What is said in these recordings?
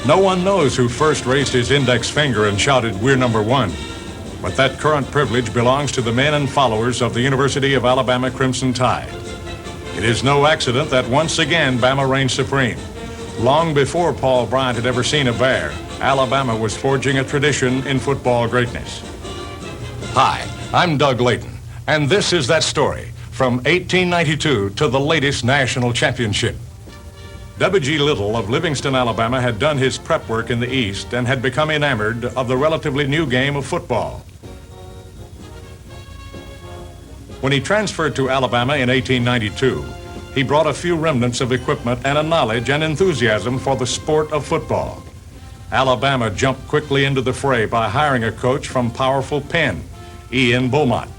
No one knows who first raised his index finger and shouted, "We're number one." But that current privilege belongs to the men and followers of the University of Alabama Crimson Tide. It is no accident that once again Bama reigns supreme. Long before Paul Bryant had ever seen a bear, Alabama was forging a tradition in football greatness. Hi, I'm Doug Layton, and this is that story from 1892 to the latest national championship. W.G. Little of Livingston, Alabama had done his prep work in the East and had become enamored of the relatively new game of football. When he transferred to Alabama in 1892, he brought a few remnants of equipment and a knowledge and enthusiasm for the sport of football. Alabama jumped quickly into the fray by hiring a coach from powerful Penn, Ian Beaumont.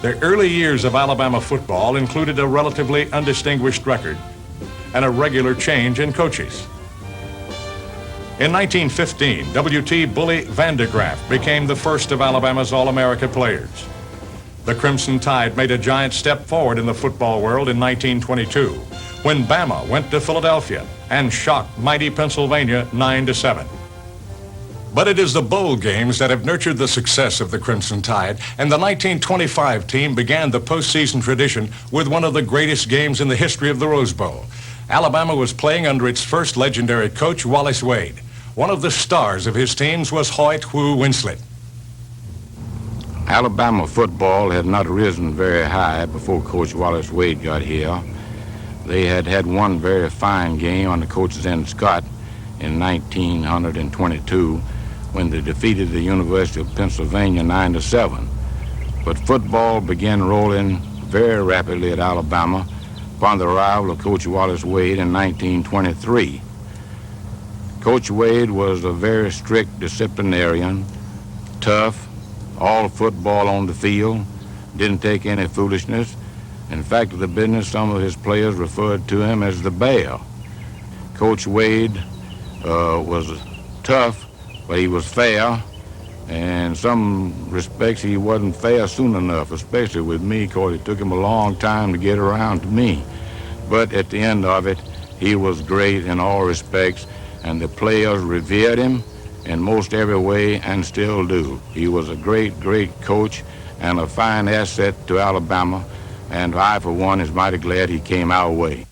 The early years of Alabama football included a relatively undistinguished record and a regular change in coaches. In 1915, W.T. Bully Vandergraff became the first of Alabama's All-America players. The Crimson Tide made a giant step forward in the football world in 1922 when Bama went to Philadelphia and shocked mighty Pennsylvania 9-7. But it is the bowl games that have nurtured the success of the Crimson Tide, and the 1925 team began the postseason tradition with one of the greatest games in the history of the Rose Bowl. Alabama was playing under its first legendary coach, Wallace Wade. One of the stars of his teams was Hoyt Woo Winslet. Alabama football had not risen very high before Coach Wallace Wade got here. They had had one very fine game under Coach Zen Scott in 1922 when they defeated the University of Pennsylvania 9-7. But football began rolling very rapidly at Alabama upon the arrival of Coach Wallace Wade in 1923. Coach Wade was a very strict disciplinarian, tough, all football on the field, didn't take any foolishness. In fact, of the business, some of his players referred to him as the Bear. Coach Wade was tough, but he was fair. And in some respects, he wasn't fair soon enough, especially with me, because it took him a long time to get around to me. But at the end of it, he was great in all respects, and the players revered him in most every way and still do. He was a great, great coach and a fine asset to Alabama, and I, for one, is mighty glad he came our way.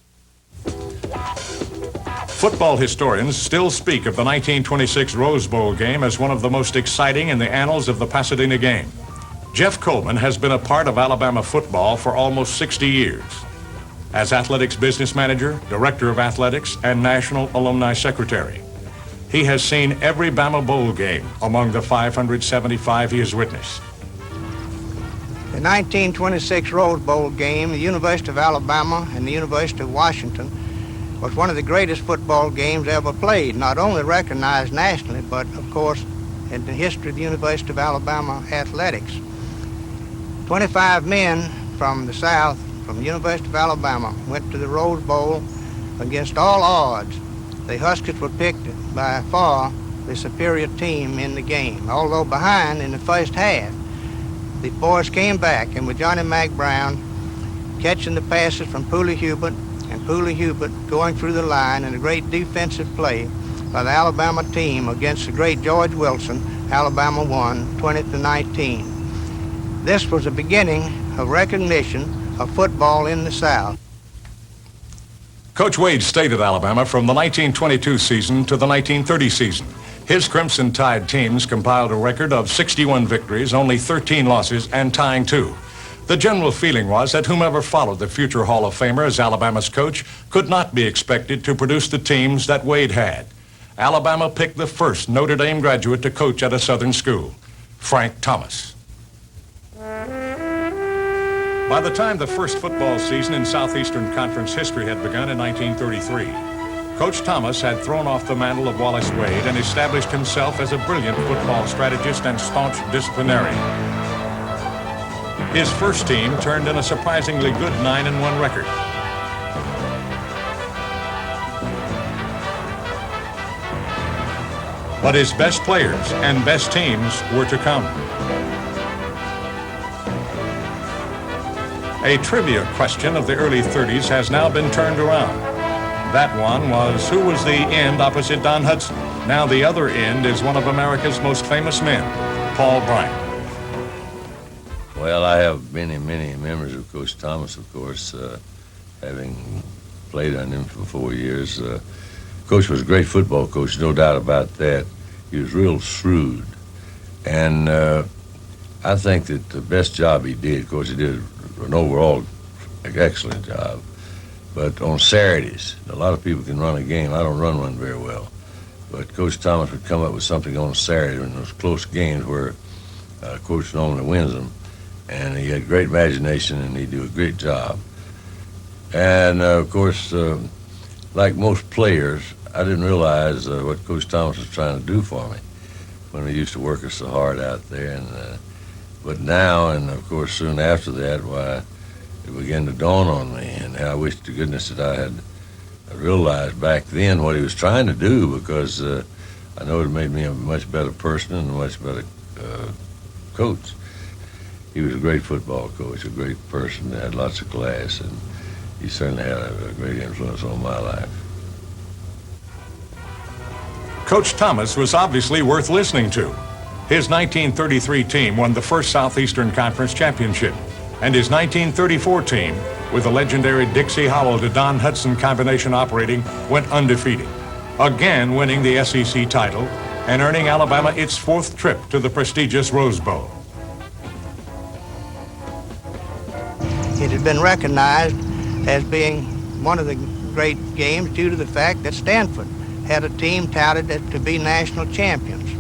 Football historians still speak of the 1926 Rose Bowl game as one of the most exciting in the annals of the Pasadena game. Jeff Coleman has been a part of Alabama football for almost 60 years. As athletics business manager, director of athletics, and national alumni secretary, he has seen every Bama Bowl game among the 575 he has witnessed. The 1926 Rose Bowl game, the University of Alabama and the University of Washington, was one of the greatest football games ever played, not only recognized nationally, but of course in the history of the University of Alabama athletics. 25 men from the South, from the University of Alabama, went to the Rose Bowl against all odds. The Huskies were picked by far the superior team in the game. Although behind in the first half, the boys came back, and with Johnny Mack Brown catching the passes from Pooley Hubert, and Pooley Hubert going through the line, and a great defensive play by the Alabama team against the great George Wilson, Alabama won 20-19. This was the beginning of recognition of football in the South. Coach Wade stayed at Alabama from the 1922 season to the 1930 season. His Crimson Tide teams compiled a record of 61 victories, only 13 losses, and tying 2. The general feeling was that whomever followed the future Hall of Famer as Alabama's coach could not be expected to produce the teams that Wade had. Alabama picked the first Notre Dame graduate to coach at a Southern school, Frank Thomas. By the time the first football season in Southeastern Conference history had begun in 1933, Coach Thomas had thrown off the mantle of Wallace Wade and established himself as a brilliant football strategist and staunch disciplinarian. His first team turned in a surprisingly good 9-1 record. But his best players and best teams were to come. A trivia question of the early 30s has now been turned around. That one was who was the end opposite Don Hudson. Now the other end is one of America's most famous men, Paul Bryant. Well, I have many memories of Coach Thomas, of course, having played under him for 4 years. Coach was a great football coach, no doubt about that. He was real shrewd. And I think that the best job he did, of course, he did an overall excellent job. But on Saturdays, a lot of people can run a game. I don't run one very well. But Coach Thomas would come up with something on Saturday in those close games where Coach normally wins them. And he had great imagination, and he'd do a great job. And, of course, like most players, I didn't realize what Coach Thomas was trying to do for me when we used to work us so hard out there. And but now, and, of course, soon after that, why, it began to dawn on me, and I wish to goodness that I had realized back then what he was trying to do, because I know it made me a much better person and a much better coach. He was a great football coach, a great person, had lots of class, and he certainly had a great influence on my life. Coach Thomas was obviously worth listening to. His 1933 team won the first Southeastern Conference championship, and his 1934 team, with the legendary Dixie Howell to Don Hudson combination operating, went undefeated, again winning the SEC title and earning Alabama its fourth trip to the prestigious Rose Bowl. It has been recognized as being one of the great games due to the fact that Stanford had a team touted to be national champions.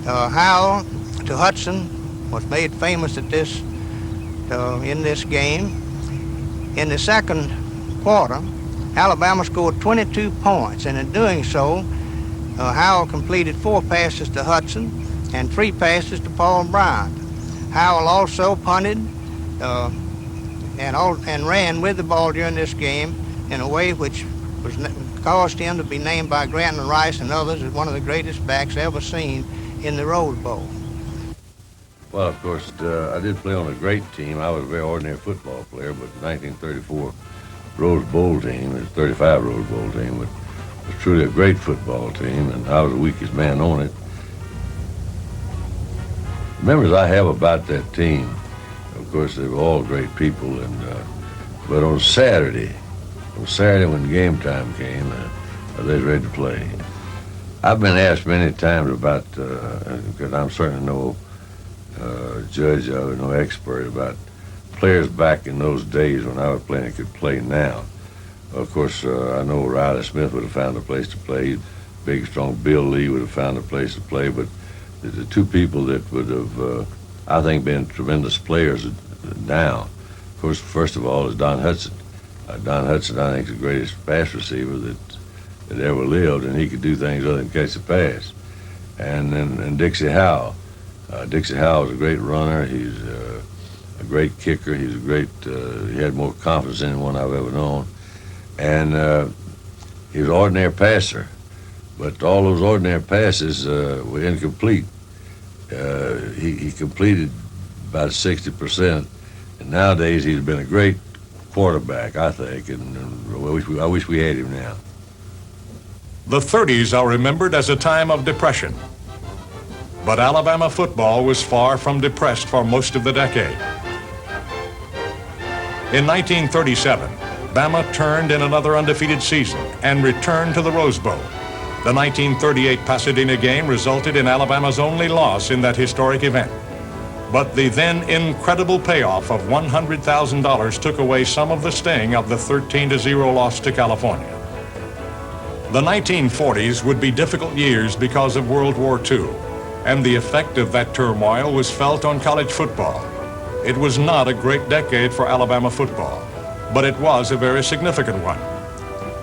Howell to Hudson was made famous at this in this game. In the second quarter, Alabama scored 22 points, and in doing so, Howell completed 4 passes to Hudson and 3 passes to Paul Bryant. Howell also punted and ran with the ball during this game in a way which caused him to be named by Grant and Rice and others as one of the greatest backs ever seen in the Rose Bowl. Well, of course, I did play on a great team. I was a very ordinary football player, but the 1934 Rose Bowl team, the 35 Rose Bowl team, was truly a great football team, and I was the weakest man on it. Memories I have about that team, of course, they were all great people, and but on Saturday when game time came, they was ready to play. I've been asked many times about, because I'm certainly no judge, I was no expert about players back in those days when I was playing and could play now. Of course, I know Riley Smith would have found a place to play. Big, strong Bill Lee would have found a place to play. But the two people that would have, I think, been tremendous players now, of course, first of all, is Don Hudson. Don Hudson, I think, is the greatest pass receiver that ever lived, and he could do things other than catch a pass. And Dixie Howell. Dixie Howell was a great runner. He's a great kicker. He's a great, he had more confidence in anyone I've ever known. And he was an ordinary passer. But all those ordinary passes were incomplete. He completed about 60%. And nowadays he's been a great quarterback, I think, and I wish we had him now. The 30s are remembered as a time of depression. But Alabama football was far from depressed for most of the decade. In 1937, Bama turned in another undefeated season and returned to the Rose Bowl. The 1938 Pasadena game resulted in Alabama's only loss in that historic event. But the then incredible payoff of $100,000 took away some of the sting of the 13-0 loss to California. The 1940s would be difficult years because of World War II, and the effect of that turmoil was felt on college football. It was not a great decade for Alabama football, but it was a very significant one.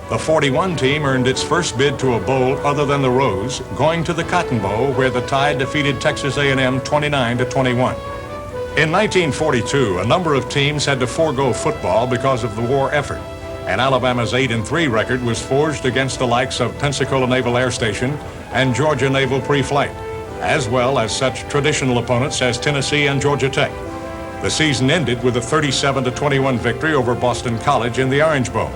The 41 team earned its first bid to a bowl other than the Rose, going to the Cotton Bowl, where the Tide defeated Texas A&M 29-21. In 1942, a number of teams had to forego football because of the war effort, and Alabama's 8-3 record was forged against the likes of Pensacola Naval Air Station and Georgia Naval Pre-Flight, as well as such traditional opponents as Tennessee and Georgia Tech. The season ended with a 37-21 victory over Boston College in the Orange Bowl.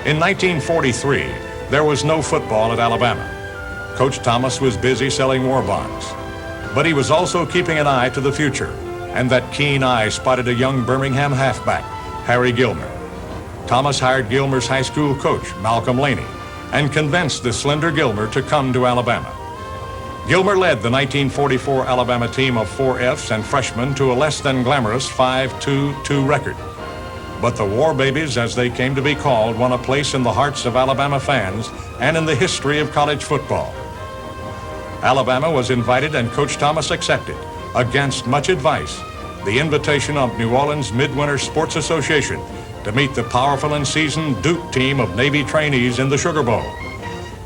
In 1943, there was no football at Alabama. Coach Thomas was busy selling war bonds, but he was also keeping an eye to the future, and that keen eye spotted a young Birmingham halfback, Harry Gilmer. Thomas hired Gilmer's high school coach, Malcolm Laney, and convinced the slender Gilmer to come to Alabama. Gilmer led the 1944 Alabama team of 4Fs and freshmen to a less than glamorous 5-2-2 record. But the War Babies, as they came to be called, won a place in the hearts of Alabama fans and in the history of college football. Alabama was invited and Coach Thomas accepted, against much advice, the invitation of New Orleans Midwinter Sports Association to meet the powerful and seasoned Duke team of Navy trainees in the Sugar Bowl.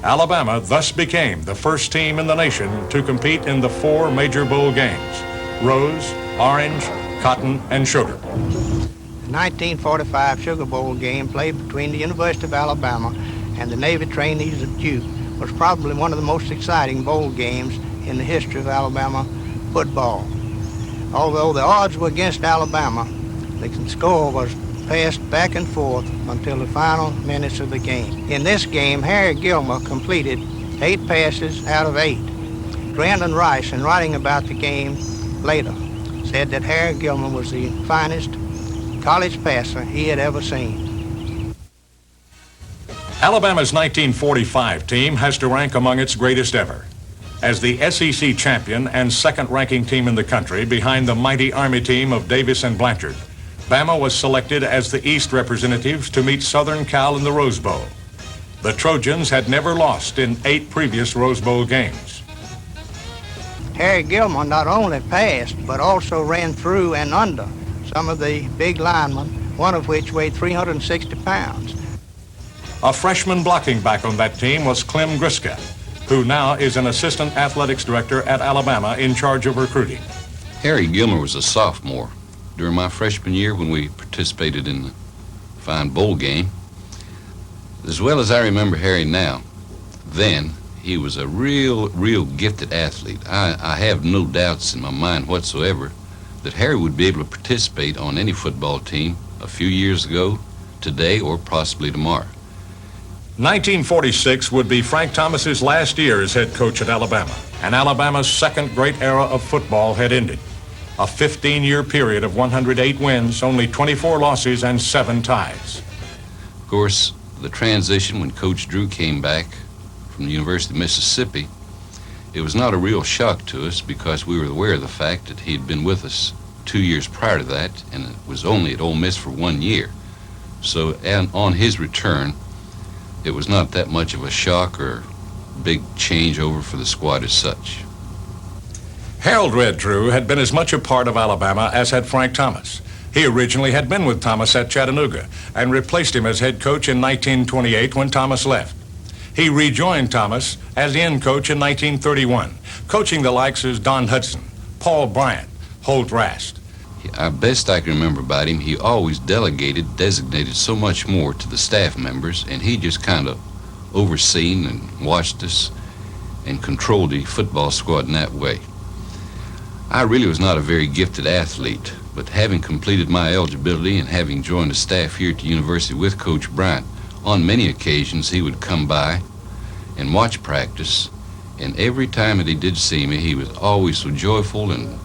Alabama thus became the first team in the nation to compete in the 4 major bowl games: Rose, Orange, Cotton, and Sugar. The 1945 Sugar Bowl game played between the University of Alabama and the Navy trainees of Duke was probably one of the most exciting bowl games in the history of Alabama football. Although the odds were against Alabama, the score was passed back and forth until the final minutes of the game. In this game, Harry Gilmer completed 8 passes out of 8. Brandon Rice, in writing about the game later, said that Harry Gilmer was the finest college passer he had ever seen. Alabama's 1945 team has to rank among its greatest ever. As the SEC champion and second-ranking team in the country behind the mighty Army team of Davis and Blanchard, Bama was selected as the East representatives to meet Southern Cal in the Rose Bowl. The Trojans had never lost in 8 previous Rose Bowl games. Harry Gilmer not only passed, but also ran through and under some of the big linemen, one of which weighed 360 pounds. A freshman blocking back on that team was Clem Griska, who now is an assistant athletics director at Alabama in charge of recruiting. Harry Gilmer was a sophomore during my freshman year when we participated in the fine bowl game. As well as I remember Harry now, then he was a real gifted athlete. I have no doubts in my mind whatsoever that Harry would be able to participate on any football team a few years ago, today, or possibly tomorrow. 1946 would be Frank Thomas's last year as head coach at Alabama, and Alabama's second great era of football had ended. A 15-year period of 108 wins, only 24 losses, and 7 ties. Of course, the transition when Coach Drew came back from the University of Mississippi, it was not a real shock to us because we were aware of the fact that he'd been with us 2 years prior to that, and it was only at Ole Miss for 1 year. So, and on his return, it was not that much of a shock or big changeover for the squad as such. Harold Red Drew had been as much a part of Alabama as had Frank Thomas. He originally had been with Thomas at Chattanooga and replaced him as head coach in 1928 when Thomas left. He rejoined Thomas as end coach in 1931, coaching the likes of Don Hudson, Paul Bryant, Holt Rast. Best I can remember about him, he always designated so much more to the staff members, and he just kind of overseen and watched us and controlled the football squad in that way. I really was not a very gifted athlete, but having completed my eligibility and having joined the staff here at the university with Coach Bryant, on many occasions he would come by and watch practice, and every time that he did see me, he was always so joyful and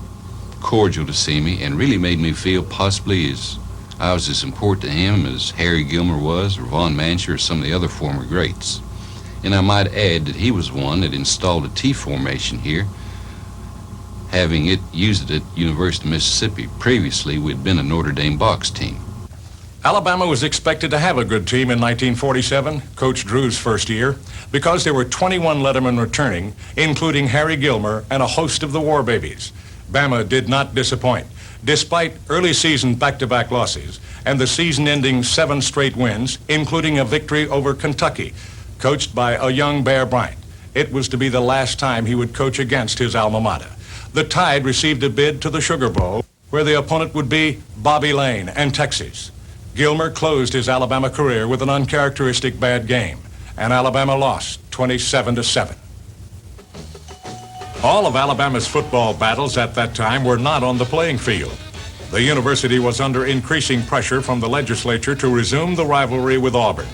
cordial to see me, and really made me feel possibly as I was as important to him as Harry Gilmer was, or Von Mancher, or some of the other former greats. And I might add that he was one that installed a T formation here, having it used it at University of Mississippi. Previously, we'd been a Notre Dame box team. Alabama was expected to have a good team in 1947, Coach Drew's first year, because there were 21 lettermen returning, including Harry Gilmer and a host of the War Babies. Bama did not disappoint. Despite early season back-to-back losses and the season-ending 7 straight wins, including a victory over Kentucky, coached by a young Bear Bryant, it was to be the last time he would coach against his alma mater. The Tide received a bid to the Sugar Bowl, where the opponent would be Bobby Lane and Texas. Gilmer closed his Alabama career with an uncharacteristic bad game, and Alabama lost 27-7. All of Alabama's football battles at that time were not on the playing field. The university was under increasing pressure from the legislature to resume the rivalry with Auburn.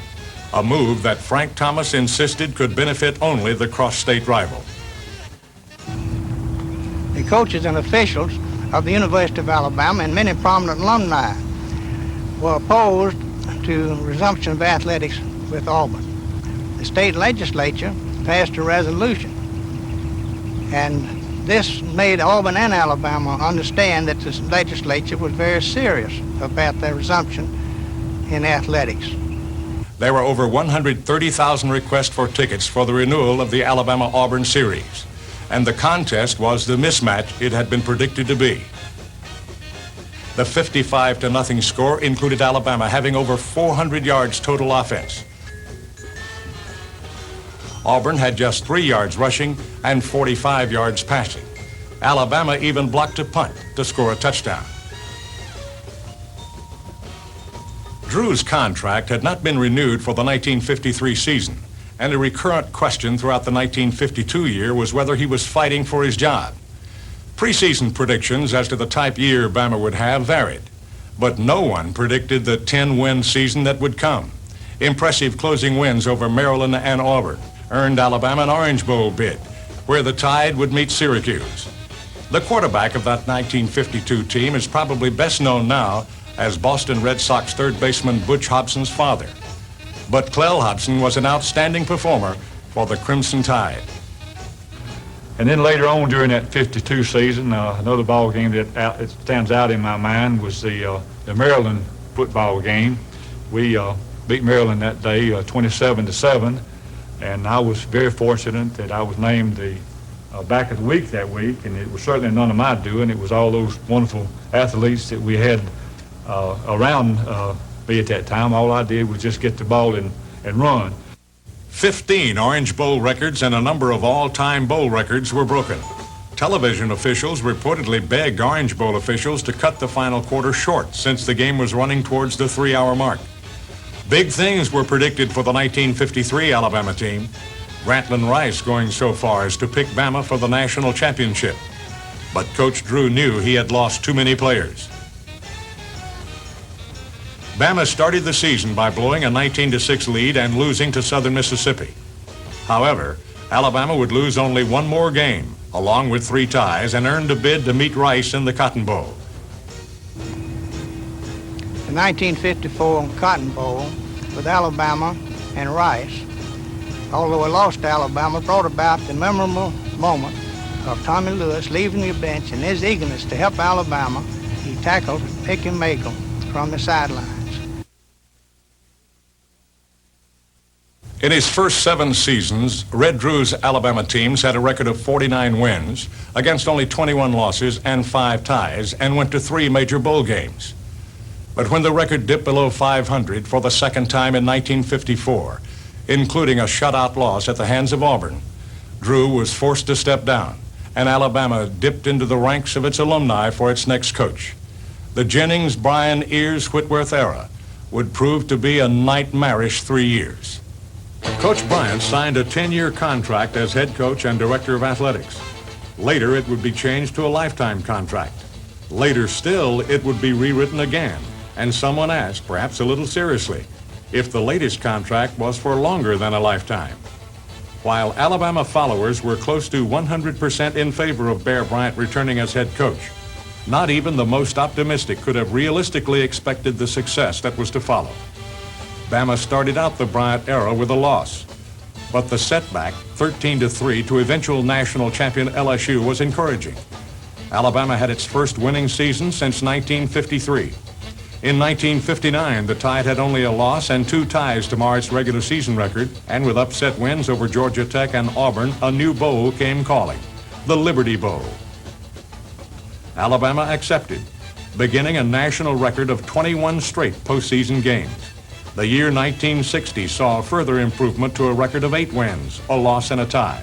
a move that Frank Thomas insisted could benefit only the cross-state rival. The coaches and officials of the University of Alabama and many prominent alumni were opposed to resumption of athletics with Auburn. The state legislature passed a resolution, and this made Auburn and Alabama understand that the legislature was very serious about their resumption in athletics. There were over 130,000 requests for tickets for the renewal of the Alabama-Auburn series, and the contest was the mismatch it had been predicted to be. The 55-0 score included Alabama having over 400 yards total offense. Auburn had just 3 yards rushing and 45 yards passing. Alabama even blocked a punt to score a touchdown. Drew's contract had not been renewed for the 1953 season, and a recurrent question throughout the 1952 year was whether he was fighting for his job. Preseason predictions as to the type year Bama would have varied, but no one predicted the 10-win season that would come. Impressive closing wins over Maryland and Auburn earned Alabama an Orange Bowl bid, where the Tide would meet Syracuse. The quarterback of that 1952 team is probably best known now as Boston Red Sox third baseman Butch Hobson's father. But Clell Hobson was an outstanding performer for the Crimson Tide. And then later on during that 52 season, another ball game that stands out in my mind was the Maryland football game. We beat Maryland that day 27-7. And I was very fortunate that I was named the back of the week that week, and it was certainly none of my doing. It was all those wonderful athletes that we had around me at that time. All I did was just get the ball and run. 15 Orange Bowl records and a number of all-time bowl records were broken. Television officials reportedly begged Orange Bowl officials to cut the final quarter short since the game was running towards the 3-hour mark. Big things were predicted for the 1953 Alabama team. Grantland Rice going so far as to pick Bama for the national championship. But Coach Drew knew he had lost too many players. Bama started the season by blowing a 19-6 lead and losing to Southern Mississippi. However, Alabama would lose only one more game, along with 3 ties, and earned a bid to meet Rice in the Cotton Bowl. The 1954 Cotton Bowl with Alabama and Rice, although it lost to Alabama, brought about the memorable moment of Tommy Lewis leaving the bench and his eagerness to help Alabama. He tackled Picky Magle from the sidelines. In his first 7 seasons, Red Drew's Alabama teams had a record of 49 wins against only 21 losses and 5 ties, and went to 3 major bowl games. But when the record dipped below 500 for the second time in 1954, including a shutout loss at the hands of Auburn, Drew was forced to step down, and Alabama dipped into the ranks of its alumni for its next coach. The Jennings, Bryan, Ears, Whitworth era would prove to be a nightmarish 3 years. Coach Bryant signed a 10-year contract as head coach and director of athletics. Later, it would be changed to a lifetime contract. Later still, it would be rewritten again, and someone asked, perhaps a little seriously, if the latest contract was for longer than a lifetime. While Alabama followers were close to 100% in favor of Bear Bryant returning as head coach, not even the most optimistic could have realistically expected the success that was to follow. Bama started out the Bryant era with a loss, but the setback, 13-3 to eventual national champion LSU, was encouraging. Alabama had its first winning season since 1953. In 1959, the Tide had only a loss and 2 ties to mar its regular season record, and with upset wins over Georgia Tech and Auburn, a new bowl came calling, the Liberty Bowl. Alabama accepted, beginning a national record of 21 straight postseason games. The year 1960 saw a further improvement to a record of 8 wins, a loss, and a tie.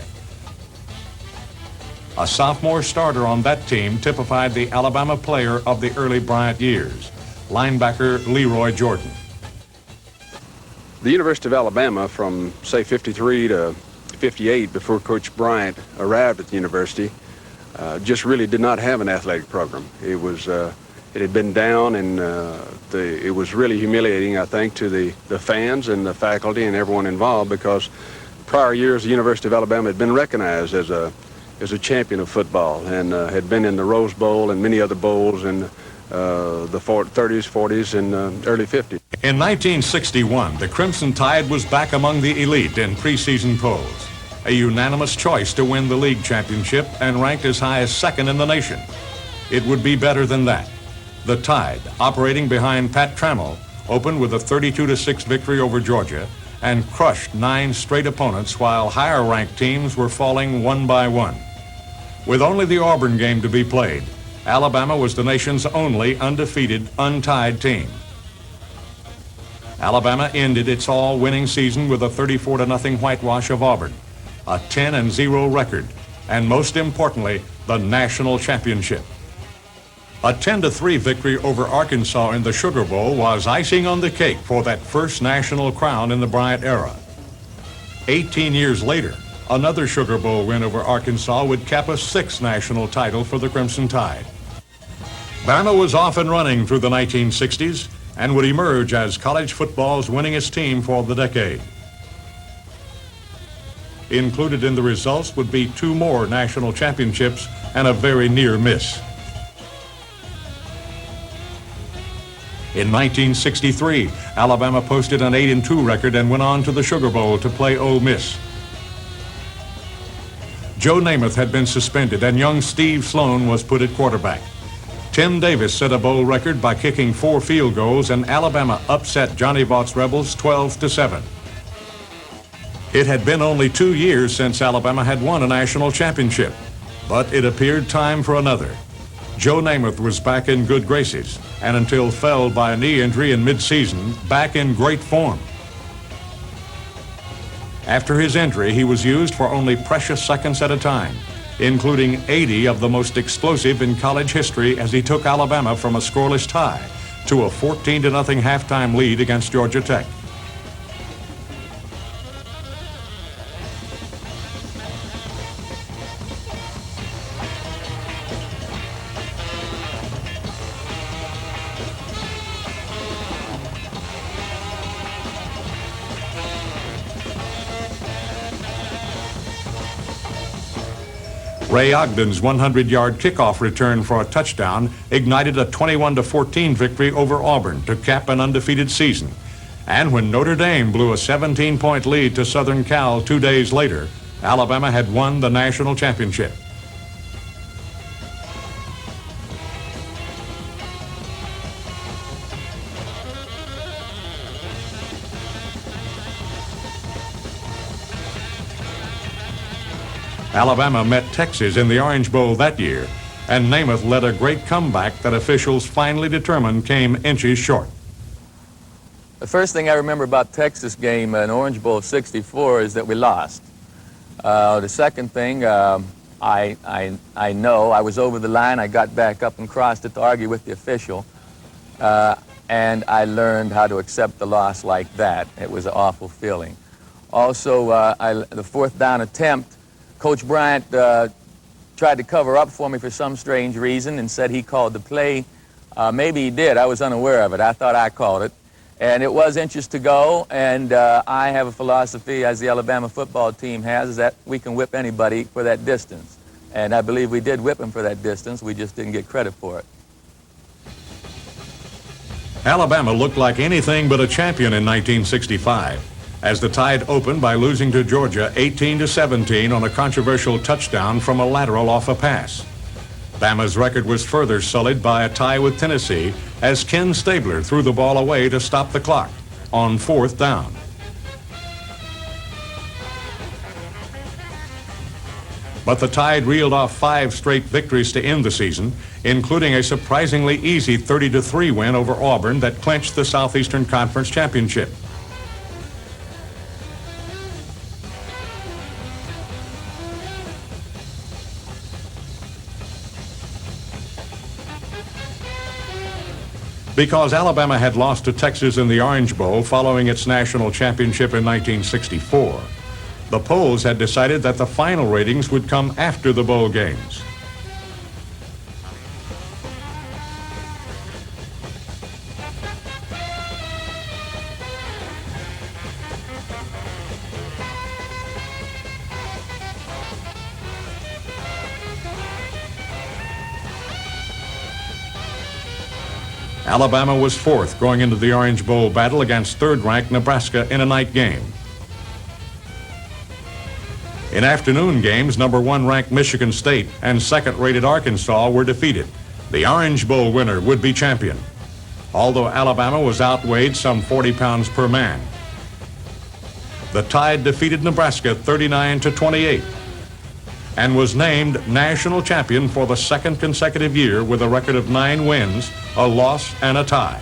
A sophomore starter on that team typified the Alabama player of the early Bryant years, linebacker Leroy Jordan. The University of Alabama from, say, 53 to 58, before Coach Bryant arrived at the university, just really did not have an athletic program. It was it had been down, and it was really humiliating, I think, to the fans and the faculty and everyone involved, because prior years the University of Alabama had been recognized as a champion of football, and had been in the Rose Bowl and many other bowls in the 30s, 40s, and early 50s. In 1961, the Crimson Tide was back among the elite in preseason polls, a unanimous choice to win the league championship and ranked as high as second in the nation. It would be better than that. The Tide, operating behind Pat Trammell, opened with a 32-6 victory over Georgia and crushed 9 straight opponents, while higher-ranked teams were falling one by one. With only the Auburn game to be played, Alabama was the nation's only undefeated, untied team. Alabama ended its all-winning season with a 34-0 whitewash of Auburn, a 10-0 record, and most importantly, the national championship. A 10-3 victory over Arkansas in the Sugar Bowl was icing on the cake for that first national crown in the Bryant era. 18 years later, another Sugar Bowl win over Arkansas would cap a 6th national title for the Crimson Tide. Bama was off and running through the 1960s and would emerge as college football's winningest team for the decade. Included in the results would be 2 more national championships and a very near miss. In 1963, Alabama posted an 8-2 record and went on to the Sugar Bowl to play Ole Miss. Joe Namath had been suspended, and young Steve Sloan was put at quarterback. Tim Davis set a bowl record by kicking 4 field goals, and Alabama upset Johnny Vaught's Rebels 12-7. It had been only 2 years since Alabama had won a national championship, but it appeared time for another. Joe Namath was back in good graces, and until felled by a knee injury in mid-season, back in great form. After his injury, he was used for only precious seconds at a time, including 80 of the most explosive in college history, as he took Alabama from a scoreless tie to a 14-0 halftime lead against Georgia Tech. Ray Ogden's 100-yard kickoff return for a touchdown ignited a 21-14 victory over Auburn to cap an undefeated season. And when Notre Dame blew a 17-point lead to Southern Cal 2 days later, Alabama had won the national championship. Alabama met Texas in the Orange Bowl that year, and Namath led a great comeback that officials finally determined came inches short. The first thing I remember about Texas game in Orange Bowl '64 is that we lost. The second thing, I know I was over the line, I got back up and crossed it to argue with the official, and I learned how to accept the loss like that. It was an awful feeling. Also, the 4th down attempt, Coach Bryant tried to cover up for me for some strange reason and said he called the play. Maybe he did. I was unaware of it. I thought I called it. And it was inches to go, and I have a philosophy, as the Alabama football team has, is that we can whip anybody for that distance. And I believe we did whip him for that distance. We just didn't get credit for it. Alabama looked like anything but a champion in 1965, as the Tide opened by losing to Georgia 18-17 on a controversial touchdown from a lateral off a pass. Bama's record was further sullied by a tie with Tennessee as Ken Stabler threw the ball away to stop the clock on 4th down. But the Tide reeled off 5 straight victories to end the season, including a surprisingly easy 30-3 win over Auburn that clinched the Southeastern Conference Championship. Because Alabama had lost to Texas in the Orange Bowl following its national championship in 1964, the polls had decided that the final ratings would come after the bowl games. Alabama was fourth going into the Orange Bowl battle against third-ranked Nebraska in a night game. In afternoon games, number 1 ranked Michigan State and second-rated Arkansas were defeated. The Orange Bowl winner would be champion, although Alabama was outweighed some 40 pounds per man. The Tide defeated Nebraska 39-28 and was named national champion for the second consecutive year with a record of 9 wins, a loss, and a tie.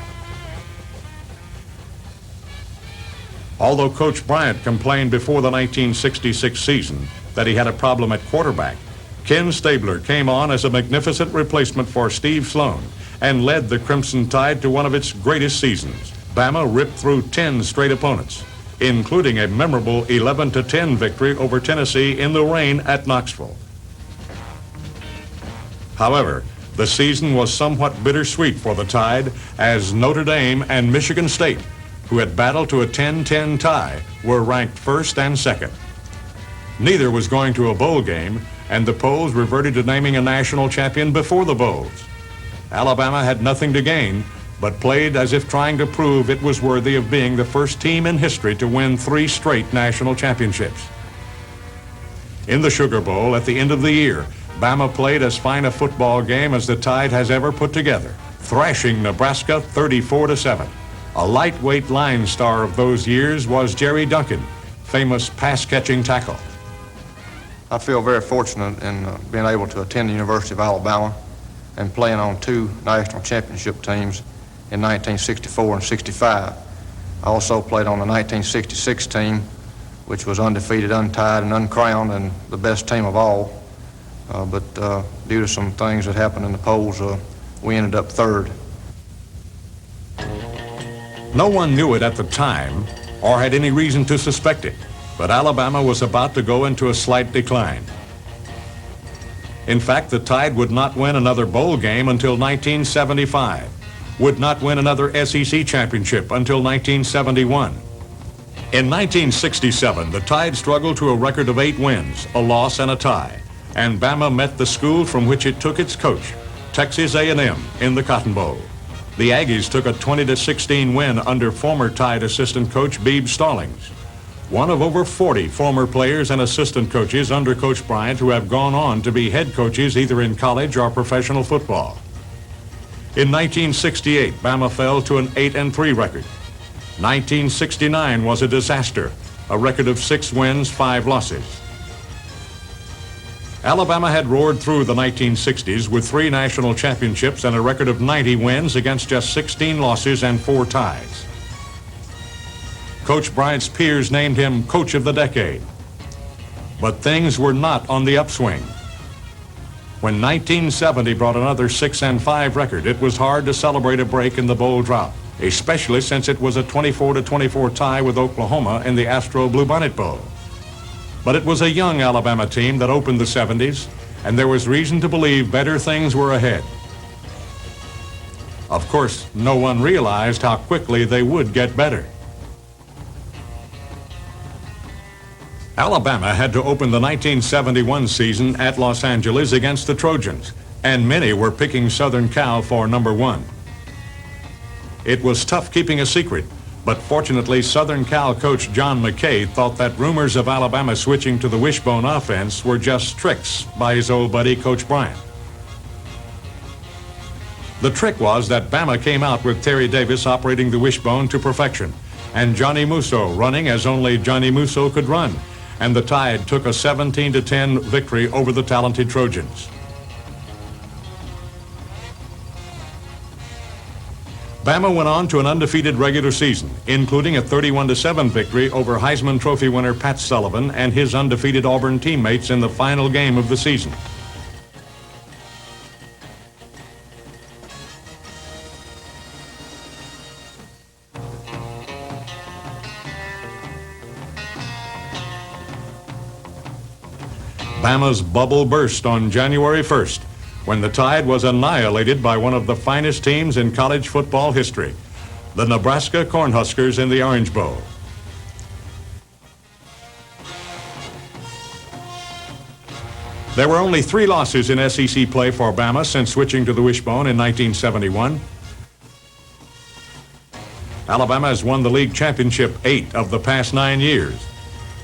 Although Coach Bryant complained before the 1966 season that he had a problem at quarterback, Ken Stabler came on as a magnificent replacement for Steve Sloan and led the Crimson Tide to one of its greatest seasons. Bama ripped through 10 straight opponents, including a memorable 11-10 victory over Tennessee in the rain at Knoxville. However, the season was somewhat bittersweet for the Tide, as Notre Dame and Michigan State, who had battled to a 10-10 tie, were ranked first and second. Neither was going to a bowl game, and the polls reverted to naming a national champion before the bowls. Alabama had nothing to gain, but played as if trying to prove it was worthy of being the first team in history to win 3 straight national championships. In the Sugar Bowl at the end of the year, Bama played as fine a football game as the Tide has ever put together, thrashing Nebraska 34-7. A lightweight line star of those years was Jerry Duncan, famous pass-catching tackle. I feel very fortunate in being able to attend the University of Alabama and playing on 2 national championship teams in 1964 and 65. I also played on the 1966 team, which was undefeated, untied, and uncrowned, and the best team of all. But due to some things that happened in the polls, we ended up third. No one knew it at the time or had any reason to suspect it, but Alabama was about to go into a slight decline. In fact, the Tide would not win another bowl game until 1975, would not win another SEC championship until 1971. In 1967, the Tide struggled to a record of 8 wins, a loss, and a tie, and Bama met the school from which it took its coach, Texas A&M, in the Cotton Bowl. The Aggies took a 20-16 win under former Tide assistant coach Beebe Stallings, one of over 40 former players and assistant coaches under Coach Bryant who have gone on to be head coaches either in college or professional football. In 1968, Bama fell to an 8-3 record. 1969 was a disaster, a record of 6 wins, 5 losses. Alabama had roared through the 1960s with 3 national championships and a record of 90 wins against just 16 losses and 4 ties. Coach Bryant's peers named him Coach of the Decade. But things were not on the upswing. When 1970 brought another 6-5 record, it was hard to celebrate a break in the bowl drought, especially since it was a 24-24 tie with Oklahoma in the Astro Bluebonnet Bowl. But it was a young Alabama team that opened the 70s, and there was reason to believe better things were ahead. Of course, no one realized how quickly they would get better. Alabama had to open the 1971 season at Los Angeles against the Trojans, and many were picking Southern Cal for number 1. It was tough keeping a secret, but fortunately Southern Cal coach John McKay thought that rumors of Alabama switching to the wishbone offense were just tricks by his old buddy Coach Bryant. The trick was that Bama came out with Terry Davis operating the wishbone to perfection, and Johnny Musso running as only Johnny Musso could run, and the Tide took a 17-10 victory over the talented Trojans. Bama went on to an undefeated regular season, including a 31-7 victory over Heisman Trophy winner Pat Sullivan and his undefeated Auburn teammates in the final game of the season. Bama's bubble burst on January 1st, when the Tide was annihilated by one of the finest teams in college football history, the Nebraska Cornhuskers in the Orange Bowl. There were only 3 losses in SEC play for Bama since switching to the wishbone in 1971. Alabama has won the league championship 8 of the past 9 years.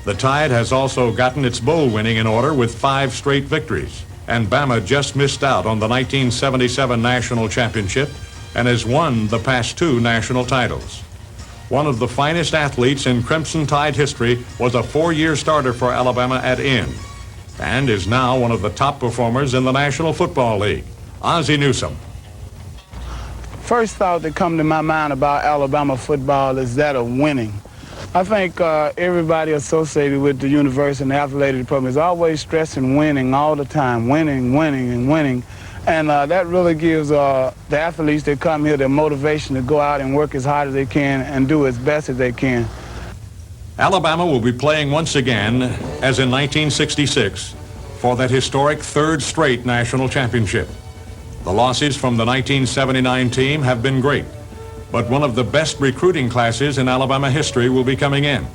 The Tide has also gotten its bowl winning in order with 5 straight victories. And Bama just missed out on the 1977 national championship and has won the past 2 national titles. One of the finest athletes in Crimson Tide history was a 4-year starter for Alabama at end and is now one of the top performers in the National Football League. Ozzie Newsome. First thought that come to my mind about Alabama football is that of winning. I think everybody associated with the university and the athletic department is always stressing winning all the time, winning, winning, and winning. And that really gives the athletes that come here the motivation to go out and work as hard as they can and do as best as they can. Alabama will be playing once again, as in 1966, for that historic 3rd straight national championship. The losses from the 1979 team have been great, but one of the best recruiting classes in Alabama history will be coming in,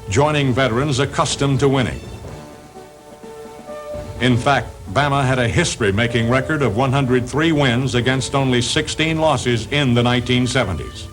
joining veterans accustomed to winning. In fact, Bama had a history-making record of 103 wins against only 16 losses in the 1970s.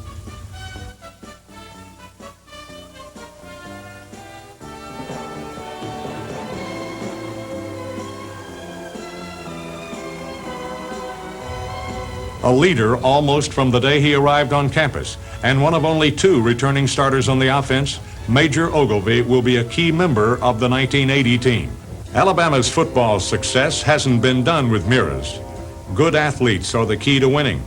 A leader almost from the day he arrived on campus, and one of only 2 returning starters on the offense, Major Ogilvy will be a key member of the 1980 team. Alabama's football success hasn't been done with mirrors. Good athletes are the key to winning.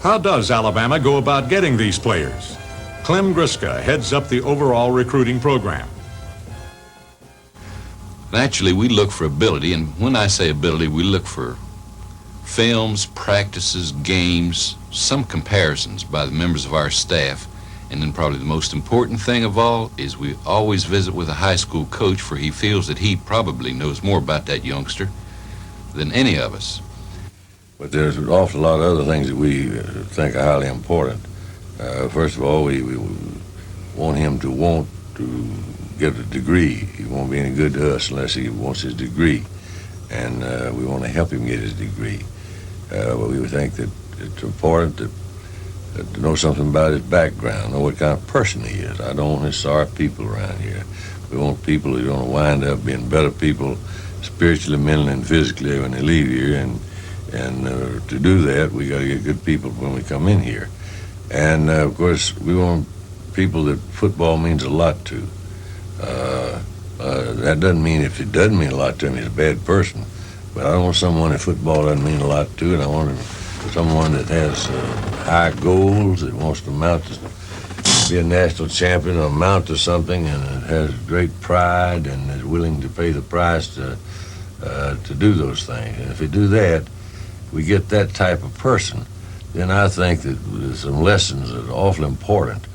How does Alabama go about getting these players? Clem Griska heads up the overall recruiting program. Naturally, we look for ability, and when I say ability, we look for films, practices, games, some comparisons by the members of our staff, and then probably the most important thing of all is we always visit with a high school coach, for he feels that he probably knows more about that youngster than any of us. But there's an awful lot of other things that we think are highly important. First of all, we want him to want to get a degree. He won't be any good to us unless he wants his degree, and we want to help him get his degree. But we think that it's important to know something about his background, know what kind of person he is. I don't want his sorry people around here. We want people who are going to wind up being better people spiritually, mentally, and physically when they leave here. And to do that, we got to get good people when we come in here. And of course, we want people that football means a lot to. That doesn't mean if it doesn't mean a lot to him, he's a bad person. But I don't want someone that football doesn't mean a lot to, and I want someone that has high goals, that wants to mount to be a national champion or mount to something, and has great pride and is willing to pay the price to do those things. And if we do that, we get that type of person, then I think that there's some lessons that are awfully important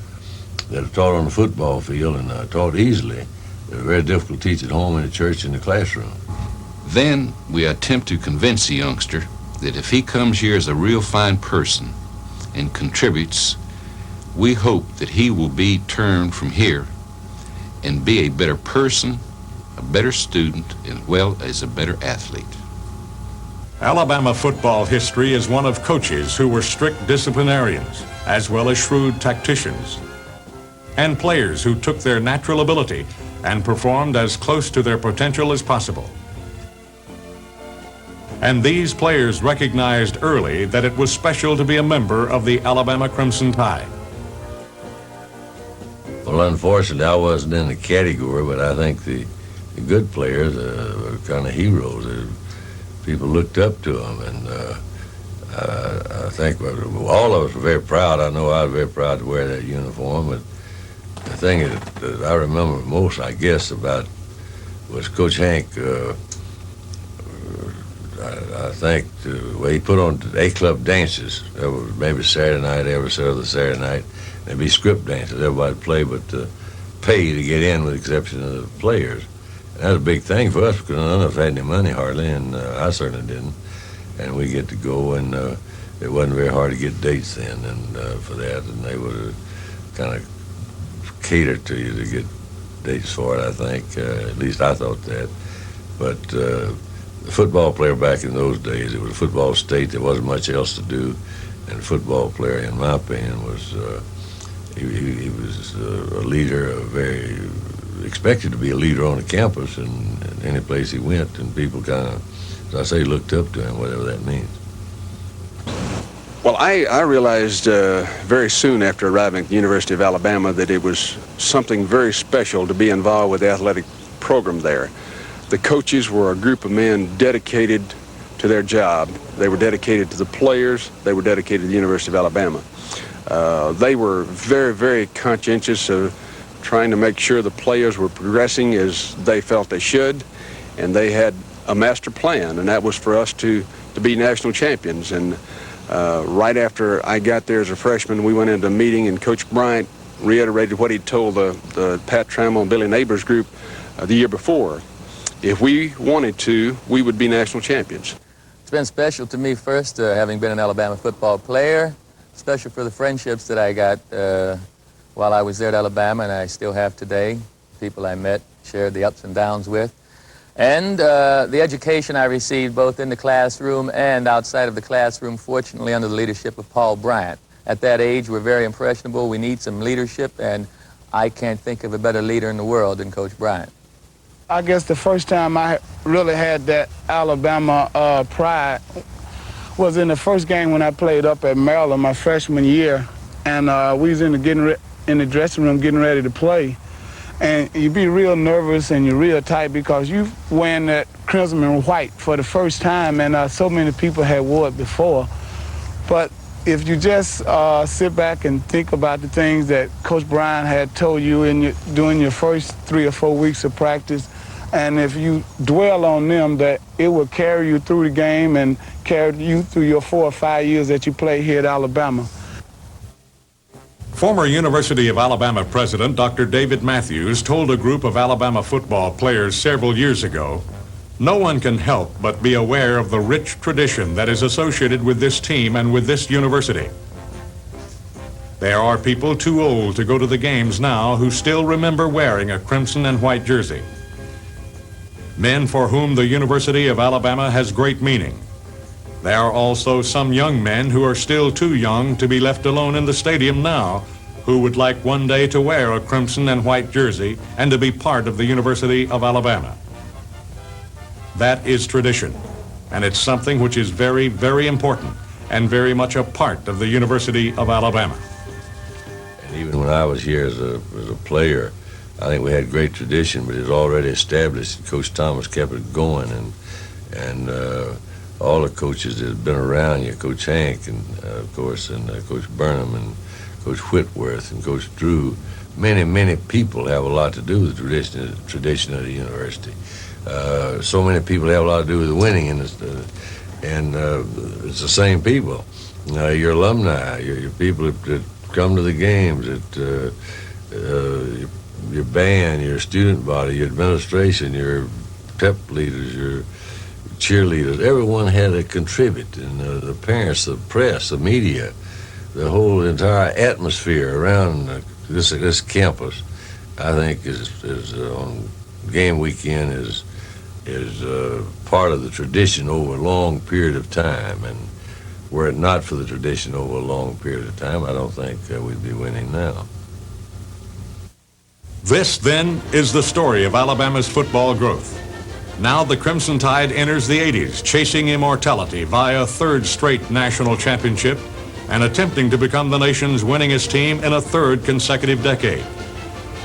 that are taught on the football field and taught easily. They're very difficult to teach at home, in the church, in the classroom. Then we attempt to convince the youngster that if he comes here as a real fine person and contributes, we hope that he will be turned from here and be a better person, a better student, as well as a better athlete. Alabama football history is one of coaches who were strict disciplinarians, as well as shrewd tacticians, and players who took their natural ability and performed as close to their potential as possible. And these players recognized early that it was special to be a member of the Alabama Crimson Tide. Well, unfortunately, I wasn't in the category, but I think the good players were kind of heroes. People looked up to them, and I think all of us were very proud. I know I was very proud to wear that uniform, but the thing that I remember most, I guess, about was Coach Hank. I think the way he put on the A-Club dances, that was maybe Saturday night, every other Saturday night. There'd be script dances, everybody play, but pay to get in with the exception of the players. And that was a big thing for us because none of us had any money hardly, and I certainly didn't. And we get to go, and it wasn't very hard to get dates then and for that, and they would kind of cater to you to get dates for it, I think. At least I thought that. But the football player back in those days, it was a football state. There wasn't much else to do. and football player, in my opinion, was he was a leader, expected to be a leader on the campus and any place he went, and people kind of, as I say, looked up to him, whatever that means. Well, I realized very soon after arriving at the University of Alabama that it was something very special to be involved with the athletic program there. The coaches were a group of men dedicated to their job. They were dedicated to the players. They were dedicated to the University of Alabama. They were very, very conscientious of trying to make sure the players were progressing as they felt they should, and they had a master plan, and that was for us to be national champions. And right after I got there as a freshman, we went into a meeting, and Coach Bryant reiterated what he'd told the Pat Trammell and Billy Neighbors group the year before. If we wanted to, we would be national champions. It's been special to me first, having been an Alabama football player, special for the friendships that I got while I was there at Alabama, and I still have today, people I met, shared the ups and downs with. And the education I received both in the classroom and outside of the classroom, fortunately under the leadership of Paul Bryant. At that age, we're very impressionable. We need some leadership, and I can't think of a better leader in the world than Coach Bryant. I guess the first time I really had that Alabama pride was in the first game when I played up at Maryland my freshman year, and we was in the dressing room getting ready to play. And you be real nervous and you're real tight because you wearing that crimson and white for the first time, and so many people had wore it before. But if you just sit back and think about the things that Coach Bryant had told you during your first 3 or 4 weeks of practice, and if you dwell on them, that it will carry you through the game and carry you through your 4 or 5 years that you play here at Alabama. Former University of Alabama President Dr. David Matthews told a group of Alabama football players several years ago, "No one can help but be aware of the rich tradition that is associated with this team and with this university. There are people too old to go to the games now who still remember wearing a crimson and white jersey. Men for whom the University of Alabama has great meaning. There are also some young men who are still too young to be left alone in the stadium now, who would like one day to wear a crimson and white jersey and to be part of the University of Alabama. That is tradition, and it's something which is very, very important and very much a part of the University of Alabama." And even when I was here as a player, I think we had great tradition, but it was already established. Coach Thomas kept it going, and all the coaches that have been around here, Coach Hank, and of course, and Coach Burnham, and Coach Whitworth, and Coach Drew, many people have a lot to do with the tradition of the university. So many people have a lot to do with the winning, and it's the same people. Your alumni, your people that come to the games, your band, your student body, your administration, your pep leaders, your cheerleaders, everyone had to contribute, and the parents, the press, the media, the whole entire atmosphere around this campus, I think is on game weekend is part of the tradition over a long period of time, and were it not for the tradition over a long period of time, I don't think we'd be winning now. This, then, is the story of Alabama's football growth. Now the Crimson Tide enters the 80s, chasing immortality via a third straight national championship and attempting to become the nation's winningest team in a third consecutive decade.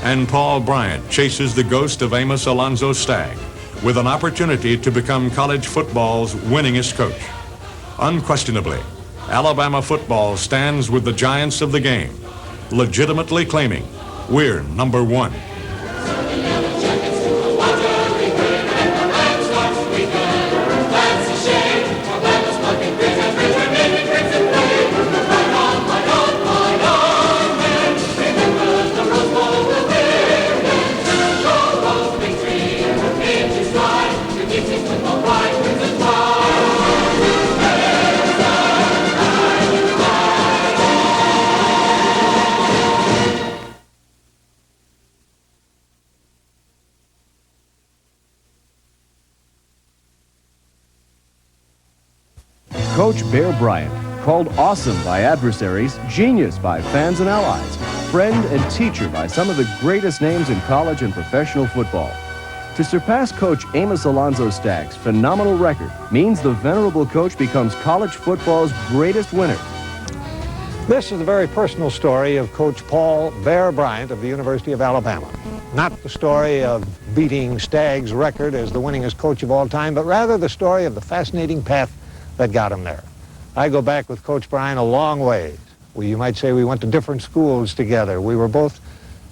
And Paul Bryant chases the ghost of Amos Alonzo Stagg with an opportunity to become college football's winningest coach. Unquestionably, Alabama football stands with the giants of the game, legitimately claiming we're number one. Coach Bear Bryant, called awesome by adversaries, genius by fans and allies, friend and teacher by some of the greatest names in college and professional football. To surpass Coach Amos Alonzo Stagg's phenomenal record means the venerable coach becomes college football's greatest winner. This is a very personal story of Coach Paul Bear Bryant of the University of Alabama. Not the story of beating Stagg's record as the winningest coach of all time, but rather the story of the fascinating path that got him there. I go back with Coach Bryant a long ways. You might say we went to different schools together. We were both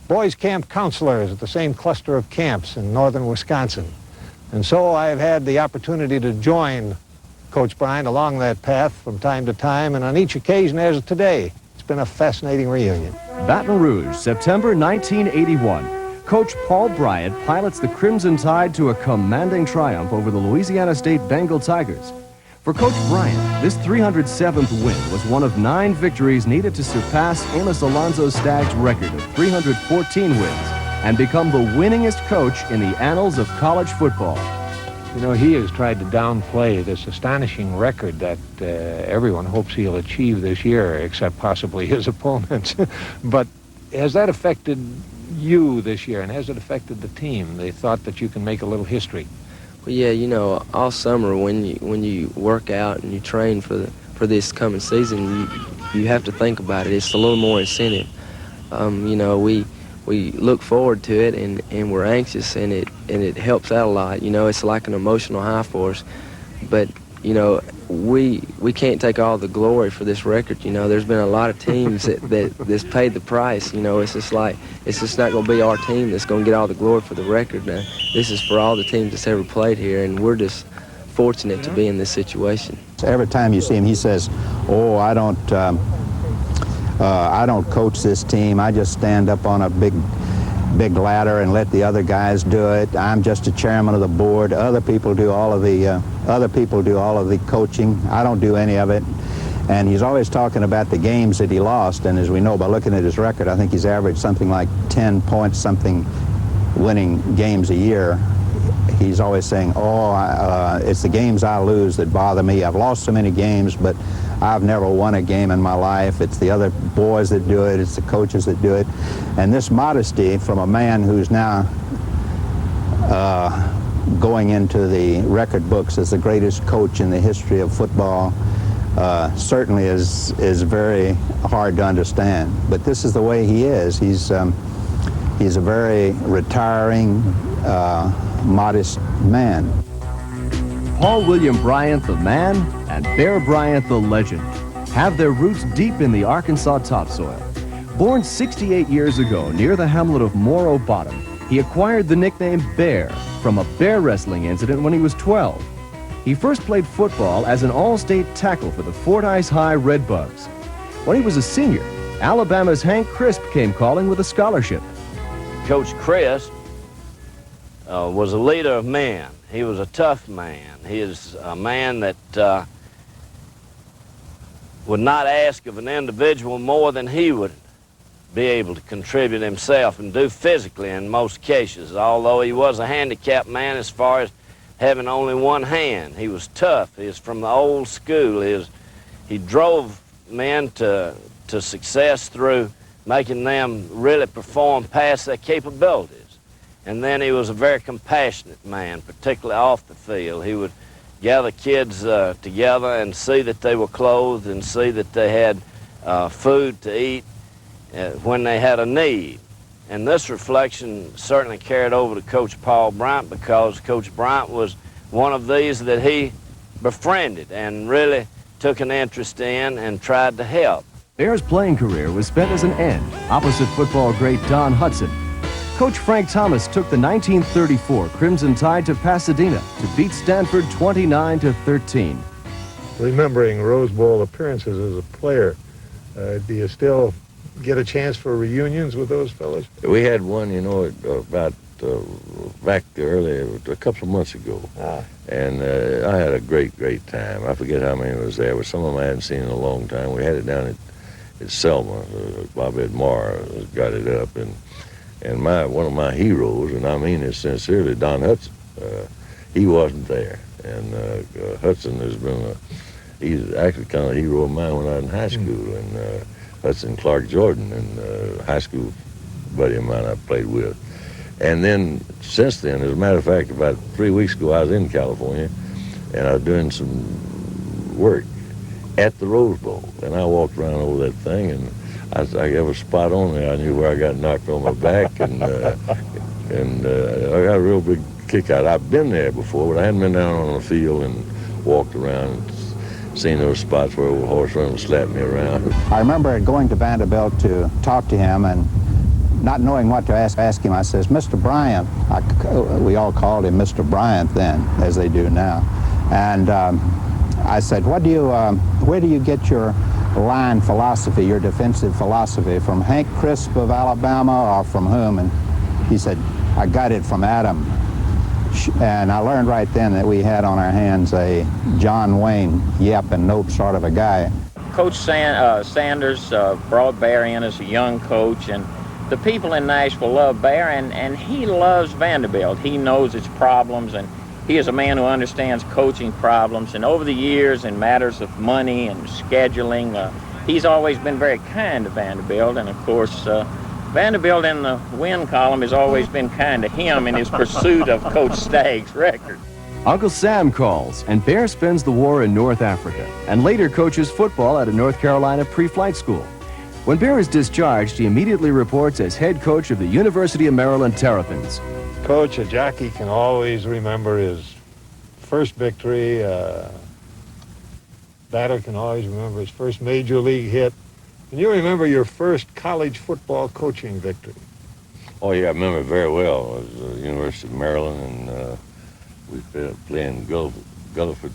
boys camp counselors at the same cluster of camps in northern Wisconsin. And so I've had the opportunity to join Coach Bryant along that path from time to time, and on each occasion, as today, it's been a fascinating reunion. Baton Rouge, September 1981. Coach Paul Bryant pilots the Crimson Tide to a commanding triumph over the Louisiana State Bengal Tigers. For Coach Bryant, this 307th win was one of 9 victories needed to surpass Amos Alonzo Stagg's record of 314 wins and become the winningest coach in the annals of college football. You know, he has tried to downplay this astonishing record that everyone hopes he'll achieve this year, except possibly his opponents. But has that affected you this year, and has it affected the team? They thought that you can make a little history. Well, yeah, you know, all summer when you work out and you train for this coming season, you have to think about it. It's a little more incentive. You know, we look forward to it and we're anxious, and it helps out a lot. You know, it's like an emotional high for us. But you know, we can't take all the glory for this record. You know, there's been a lot of teams that's paid the price. You know, it's just not going to be our team that's going to get all the glory for the record. Now, this is for all the teams that's ever played here, and we're just fortunate to be in this situation. Every time you see him, he says, "Oh, I don't coach this team. I just stand up on a big ladder and let the other guys do it. I'm just a chairman of the board. Other people do all of the coaching. I don't do any of it." And he's always talking about the games that he lost. And as we know by looking at his record, I think he's averaged something like 10 points something winning games a year. He's always saying, "Oh, it's the games I lose that bother me. I've lost so many games, but I've never won a game in my life. It's the other boys that do it. It's the coaches that do it." And this modesty from a man who's now going into the record books as the greatest coach in the history of football certainly is very hard to understand. But this is the way he is. He's a very retiring, modest man. Paul William Bryant, the man, and Bear Bryant, the legend, have their roots deep in the Arkansas topsoil. Born 68 years ago near the hamlet of Morrow Bottom, he acquired the nickname Bear from a bear wrestling incident when he was 12. He first played football as an all-state tackle for the Fordyce High Redbugs. When he was a senior, Alabama's Hank Crisp came calling with a scholarship. Coach Crisp was a leader of men. He was a tough man. He is a man that would not ask of an individual more than he would be able to contribute himself and do physically in most cases. Although he was a handicapped man as far as having only one hand, he was tough. He was from the old school. He drove men to success through making them really perform past their capabilities. And then he was a very compassionate man, particularly off the field. He would gather kids together and see that they were clothed and see that they had food to eat when they had a need. And this reflection certainly carried over to Coach Paul Bryant, because Coach Bryant was one of these that he befriended and really took an interest in and tried to help. Bear's playing career was spent as an end, opposite football great Don Hudson. Coach Frank Thomas took the 1934 Crimson Tide to Pasadena to beat Stanford 29-13. Remembering Rose Bowl appearances as a player, do you still get a chance for reunions with those fellas? We had one, you know, about back early, a couple of months ago. And I had a great time. I forget how many was there, but some of them I hadn't seen in a long time. We had it down at Selma. Bobby Admar got it up, and one of my heroes, and I mean this sincerely, Don Hudson, he wasn't there. And Hudson has been he's actually kind of a hero of mine when I was in high school. And Hudson Clark Jordan, and high school buddy of mine I played with. And then since then, as a matter of fact, about 3 weeks ago, I was in California, and I was doing some work at the Rose Bowl, and I walked around over that thing, and I got a spot on there. I knew where I got knocked on my back, and I got a real big kick out. I've been there before, but I hadn't been down on the field and walked around and seen those spots where a horse run would slap me around. I remember going to Vanderbilt to talk to him, and not knowing what to ask him, I says, Mr. Bryant, we all called him Mr. Bryant then, as they do now, and I said, where do you get your line philosophy, your defensive philosophy, from Hank Crisp of Alabama or from whom? And he said, I got it from Adam. And I learned right then that we had on our hands a John Wayne yep and nope sort of a guy. Coach Sanders brought Bear in as a young coach, and the people in Nashville love Bear, and he loves Vanderbilt. He knows its problems, and he is a man who understands coaching problems. And over the years, in matters of money and scheduling, he's always been very kind to Vanderbilt. And of course, Vanderbilt in the win column has always been kind to him in his pursuit of Coach Stagg's record. Uncle Sam calls, and Bear spends the war in North Africa and later coaches football at a North Carolina pre-flight school. When Bear is discharged, he immediately reports as head coach of the University of Maryland Terrapins. Coach, a jockey can always remember his first victory. Batter can always remember his first major league hit. And you remember your first college football coaching victory? Oh, yeah, I remember it very well. I was at the University of Maryland, and we playing Guilford.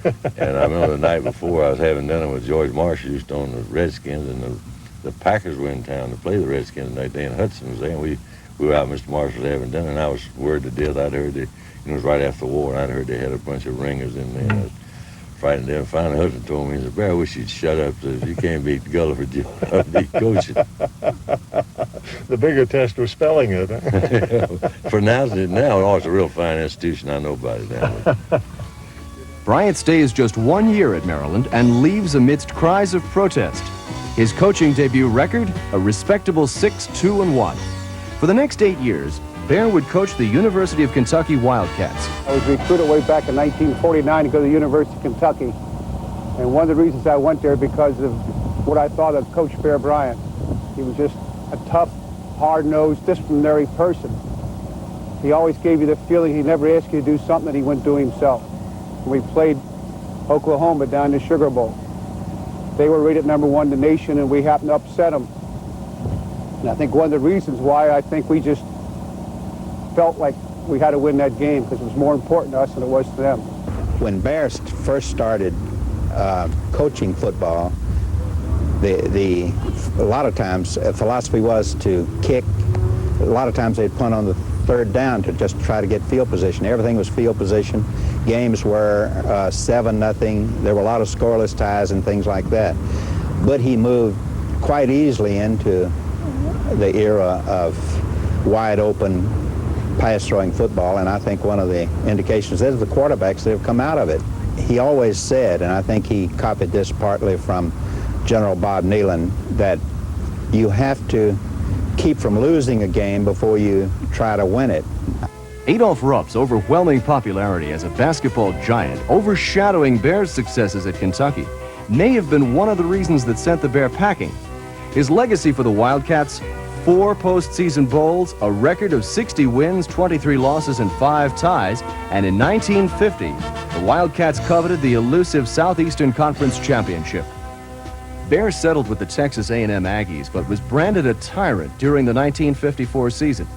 And I remember the night before I was having dinner with George Marsh Houston on the Redskins, and the Packers were in town to play the Redskins that day, and Hudson was there, and we were out, Mr. Marsh was having dinner, and I was worried to death. I'd heard it was right after the war, and I'd heard they had a bunch of ringers in there, and I was frightened there. Finally, Hudson told me, he said, Bear, I wish you'd shut up. So if you can't beat Guilford, you'll not beat coaching. The bigger test was spelling it, huh? Pronouncing it now, oh, it's a real fine institution. I know about it now. Bryant stays just 1 year at Maryland and leaves amidst cries of protest. His coaching debut record, a respectable 6-2-1. For the next 8 years, Bear would coach the University of Kentucky Wildcats. I was recruited way back in 1949 to go to the University of Kentucky. And one of the reasons I went there because of what I thought of Coach Bear Bryant. He was just a tough, hard-nosed, disciplinary person. He always gave you the feeling he never asked you to do something that he wouldn't do himself. When we played Oklahoma down the Sugar Bowl, they were rated #1 in the nation, and we happened to upset them. And I think one of the reasons why I think we just felt like we had to win that game, because it was more important to us than it was to them. When Bear first started coaching football, a lot of times philosophy was to kick. A lot of times they'd punt on the third down to just try to get field position. Everything was field position. Games were 7-0. There were a lot of scoreless ties and things like that. But he moved quite easily into the era of wide open pass-throwing football, and I think one of the indications is the quarterbacks that have come out of it. He always said, and I think he copied this partly from General Bob Nealon, that you have to keep from losing a game before you try to win it. Adolph Rupp's overwhelming popularity as a basketball giant, overshadowing Bear's successes at Kentucky, may have been one of the reasons that sent the Bear packing. His legacy for the Wildcats: 4 postseason bowls, a record of 60 wins, 23 losses, and 5 ties, and in 1950, the Wildcats coveted the elusive Southeastern Conference Championship. Bear settled with the Texas A&M Aggies, but was branded a tyrant during the 1954 season.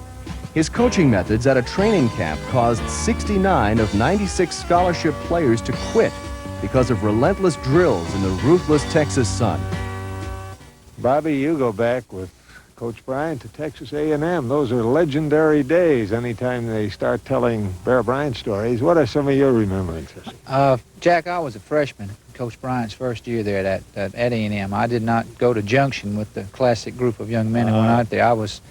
His coaching methods at a training camp caused 69 of 96 scholarship players to quit because of relentless drills in the ruthless Texas sun. Bobby, you go back with Coach Bryant to Texas A&M. Those are legendary days anytime they start telling Bear Bryant stories. What are some of your remembrances? Jack, I was a freshman Coach Bryant's first year there at A&M. I did not go to Junction with the classic group of young men who went out there. I was,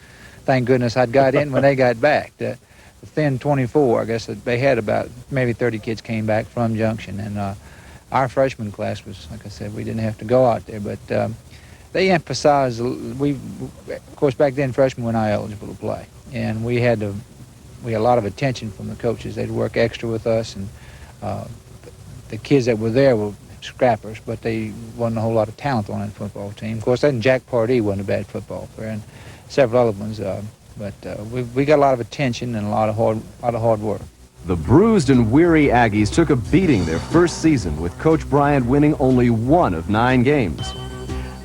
thank goodness I'd got in when they got back. The Thin 24, I guess they had about maybe 30 kids came back from Junction. And our freshman class was, like I said, we didn't have to go out there, but they emphasized, of course, back then freshmen were not eligible to play, and we had a lot of attention from the coaches. They'd work extra with us, and the kids that were there were scrappers, but they wasn't a whole lot of talent on that football team. Of course, then Jack Pardee wasn't a bad football player, and several other ones, but we got a lot of attention and a lot of hard work. The bruised and weary Aggies took a beating their first season, with Coach Bryant winning only 1 of 9 games.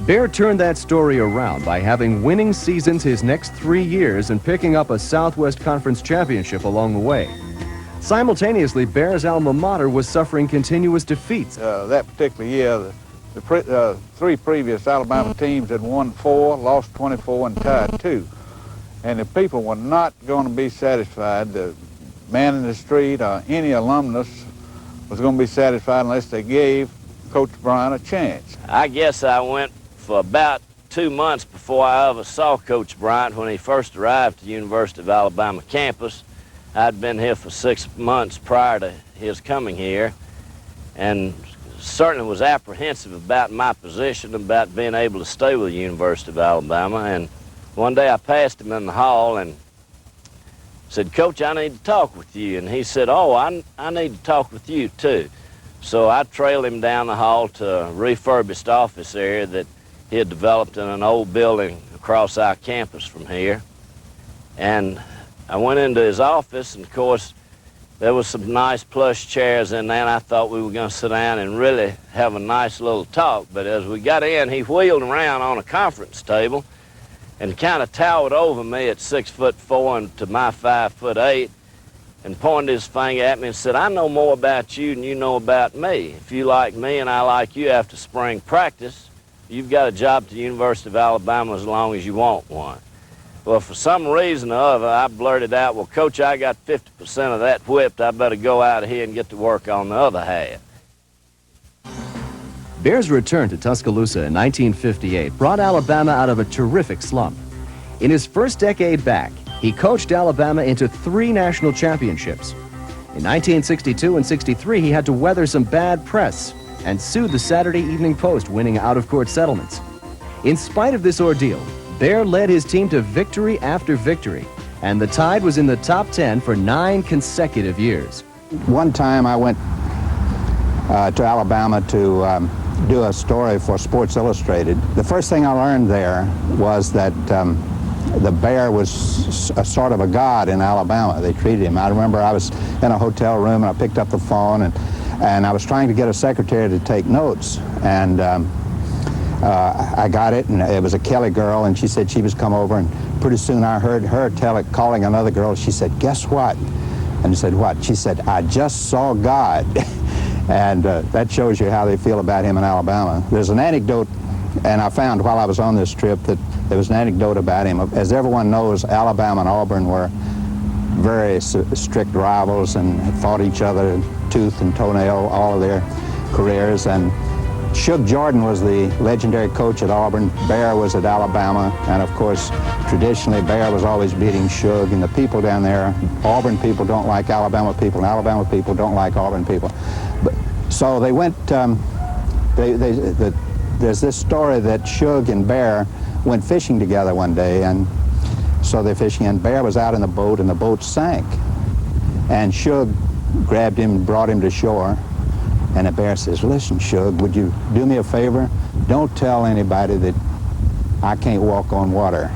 Bear turned that story around by having winning seasons his next 3 years and picking up a Southwest Conference championship along the way. Simultaneously, Bear's alma mater was suffering continuous defeats. That particular year, the 3 previous Alabama teams had won 4, lost 24, and tied 2. And the people were not going to be satisfied. The man in the street or any alumnus was going to be satisfied unless they gave Coach Bryant a chance. I guess I went for about 2 months before I ever saw Coach Bryant when he first arrived to the University of Alabama campus. I'd been here for 6 months prior to his coming here, and certainly was apprehensive about my position, about being able to stay with the University of Alabama. And one day I passed him in the hall and said, "Coach, I need to talk with you." And he said, "Oh, I need to talk with you too." So I trailed him down the hall to a refurbished office area that he had developed in an old building across our campus from here. And I went into his office, and of course, there was some nice plush chairs in there, and I thought we were going to sit down and really have a nice little talk. But as we got in, he wheeled around on a conference table and kind of towered over me at 6'4" and to my 5'8", and pointed his finger at me and said, "I know more about you than you know about me. If you like me and I like you after spring practice, you've got a job at the University of Alabama as long as you want one." Well, for some reason or other, I blurted out, "Well, Coach, I got 50% of that whipped. I better go out of here and get to work on the other half." Bear's return to Tuscaloosa in 1958 brought Alabama out of a terrific slump. In his first decade back, he coached Alabama into 3 national championships. In 1962 and 63, he had to weather some bad press and sued the Saturday Evening Post, winning out-of-court settlements. In spite of this ordeal, Bear led his team to victory after victory, and the Tide was in the top 10 for 9 consecutive years. One time I went to Alabama to do a story for Sports Illustrated. The first thing I learned there was that the Bear was a sort of a god in Alabama. They treated him. I remember I was in a hotel room, and I picked up the phone, and I was trying to get a secretary to take notes, and I got it, and it was a Kelly girl, and she said she was come over, and pretty soon I heard her calling another girl. She said, "Guess what?" And I said, "What?" She said, "I just saw God." And that shows you how they feel about him in Alabama. There's an anecdote, and I found while I was on this trip that there was an anecdote about him. As everyone knows, Alabama and Auburn were very strict rivals and had fought each other tooth and toenail all of their careers. And Shug Jordan was the legendary coach at Auburn. Bear was at Alabama, and of course, traditionally, Bear was always beating Shug. And the people down there, Auburn people don't like Alabama people, and Alabama people don't like Auburn people. So they went. There's this story that Shug and Bear went fishing together one day, and so they're fishing, and Bear was out in the boat, and the boat sank. And Shug grabbed him and brought him to shore. And the Bear says, "Listen, Shug, would you do me a favor? Don't tell anybody that I can't walk on water."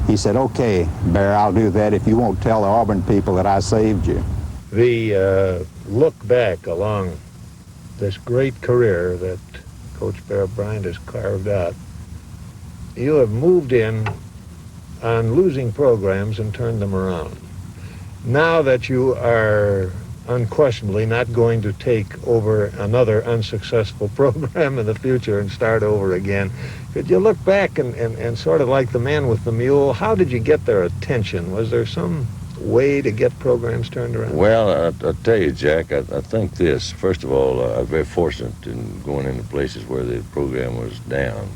He said, "Okay, Bear, I'll do that if you won't tell the Auburn people that I saved you." The look back along this great career that Coach Bear Bryant has carved out, you have moved in on losing programs and turned them around. Now that you are unquestionably not going to take over another unsuccessful program in the future and start over again, could you look back and sort of like the man with the mule, how did you get their attention? Was there some way to get programs turned around? Well, I'll tell you, Jack, I think this. First of all, I'm very fortunate in going into places where the program was down.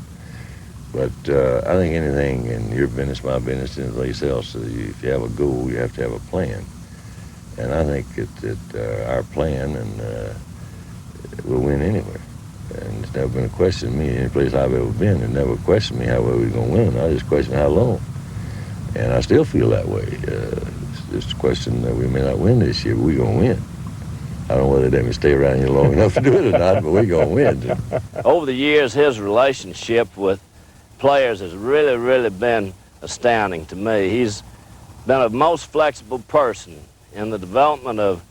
But I think anything in your business, my business, and anyplace else, if you have a goal, you have to have a plan. And I think that our plan and we'll win anywhere. And it's never been a question to me. Any place I've ever been, it never questioned me how well we're going to win. I just questioned how long. And I still feel that way. It's just a question that we may not win this year, but we're going to win. I don't know whether they let me stay around here long enough to do it or not, but we're going to win. Over the years, his relationship with players has really been astounding to me. He's been a most flexible person in the development of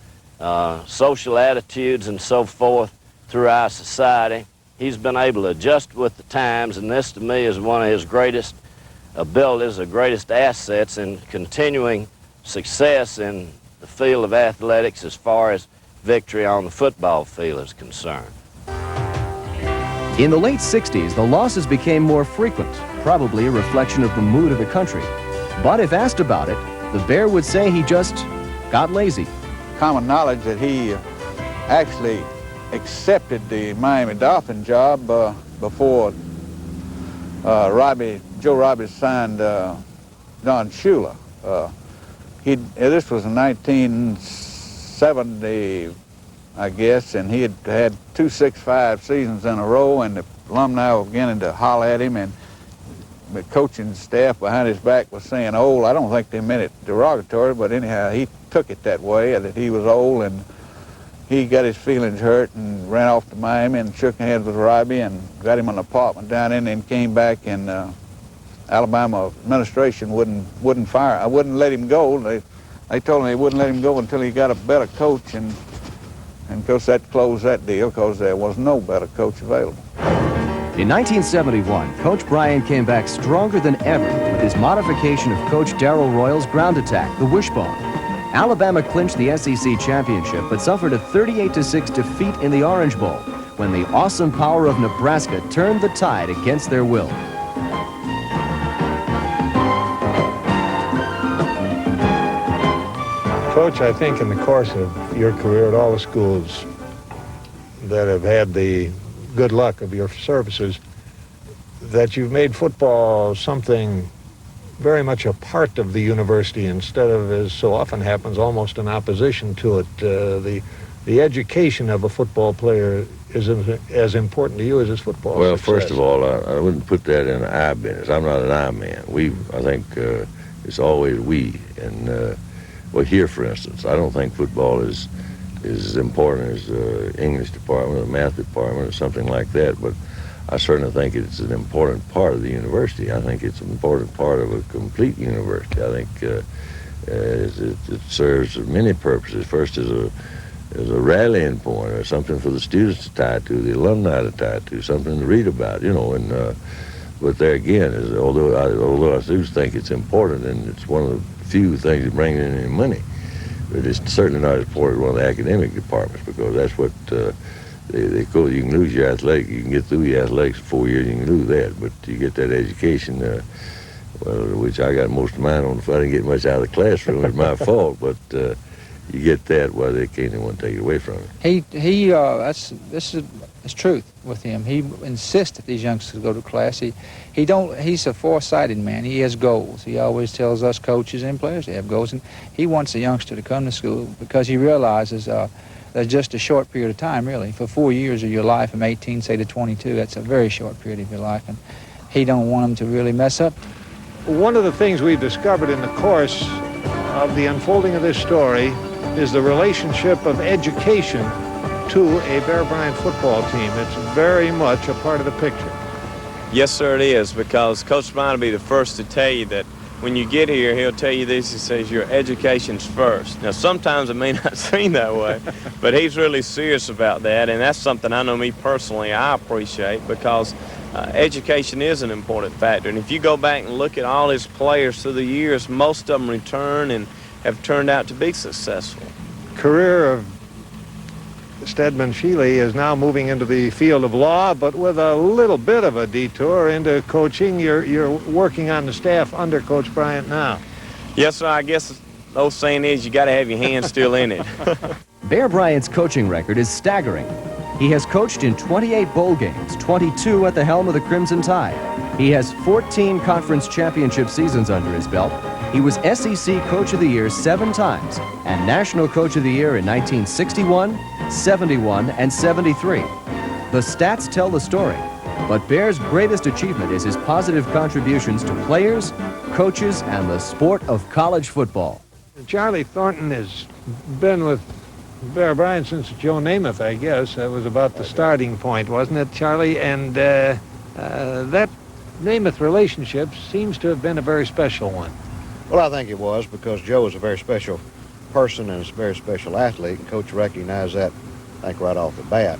social attitudes and so forth through our society. He's been able to adjust with the times, and this to me is one of his greatest abilities, the greatest assets in continuing success in the field of athletics as far as victory on the football field is concerned. In the late 60s, the losses became more frequent, probably a reflection of the mood of the country. But if asked about it, the Bear would say he just got lazy. Common knowledge that he actually accepted the Miami Dolphin job before Joe Robbie signed Don Shula. This was in 1970, I guess, and he had had 2 6-5 seasons in a row, and the alumni were beginning to holler at him, and the coaching staff behind his back was saying old. I don't think they meant it derogatory, but anyhow, he took it that way, that he was old, and he got his feelings hurt and ran off to Miami and shook hands with Robbie and got him an apartment down in, and came back, and Alabama administration wouldn't fire. I wouldn't let him go. They told him they wouldn't let him go until he got a better coach, and of course that closed that deal because there was no better coach available. In 1971, Coach Bryant came back stronger than ever with his modification of Coach Darrell Royal's ground attack, the wishbone. Alabama clinched the SEC championship but suffered a 38-6 defeat in the Orange Bowl when the awesome power of Nebraska turned the tide against their will. Coach, I think in the course of your career at all the schools that have had the good luck of your services, that you've made football something very much a part of the university instead of, as so often happens, almost in opposition to it. The education of a football player is as important to you as his football Well, success. first of all, I wouldn't put that in the I business. I'm not an I man. I think it's always we. And well, here, for instance, I don't think football is as important as the English department or the math department or something like that, but I certainly think it's an important part of the university. I think it's an important part of a complete university. I think it serves many purposes. First, as a rallying point or something for the students to tie to, the alumni to tie to, something to read about, and but there again, although I do think it's important, and it's one of the few things that bring in any money, but it's certainly not as important as one of the academic departments, because that's what they call it. You can lose your athletic, you can get through your athletics in 4 years, you can lose that, but you get that education, which I got most of mine on. If I didn't get much out of the classroom, it's my fault, but you get that, well, they can't even take it away from you. This is truth with him. He insists that these youngsters go to class. He's a foresighted man. He has goals. He always tells us coaches and players to have goals, and he wants a youngster to come to school because he realizes that's just a short period of time, really. For 4 years of your life, from 18, say, to 22, that's a very short period of your life, and he don't want them to really mess up. One of the things we've discovered in the course of the unfolding of this story is the relationship of education to a Bear Bryant football team. It's very much a part of the picture. Yes, sir, it is, because Coach Bryant will be the first to tell you that when you get here, he'll tell you this. He says your education's first. Now, sometimes it may not seem that way, but he's really serious about that, and that's something I know me personally I appreciate, because education is an important factor. And if you go back and look at all his players through the years, most of them return and have turned out to be successful. Career of Stedman Shealy is now moving into the field of law, but with a little bit of a detour into coaching. You're working on the staff under Coach Bryant now. Yes, sir. I guess the old saying is you got to have your hands still in it. Bear Bryant's coaching record is staggering. He has coached in 28 bowl games, 22 at the helm of the Crimson Tide. He has 14 conference championship seasons under his belt, He was SEC Coach of the Year 7 times and National Coach of the Year in 1961, 71, and 73. The stats tell the story, but Bear's greatest achievement is his positive contributions to players, coaches, and the sport of college football. Charlie Thornton has been with Bear Bryant since Joe Namath, I guess. That was about the starting point, wasn't it, Charlie? And that Namath relationship seems to have been a very special one. Well, I think it was, because Joe was a very special person and a very special athlete, and Coach recognized that, I think, right off the bat.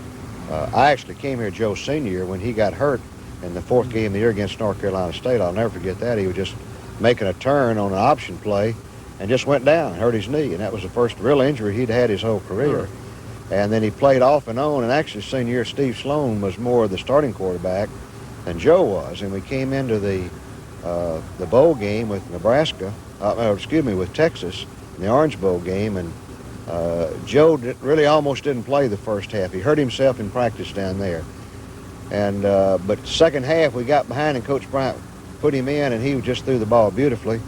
I actually came here Joe's senior year when he got hurt in the 4th game of the year against North Carolina State. I'll never forget that. He was just making a turn on an option play and just went down, hurt his knee, and that was the first real injury he'd had his whole career. And then he played off and on, and actually senior year Steve Sloan was more of the starting quarterback than Joe was, and we came into the bowl game with Nebraska, with Texas, in the Orange Bowl game, and Joe really almost didn't play the first half. He hurt himself in practice down there. And but second half, we got behind, and Coach Bryant put him in, and he just threw the ball beautifully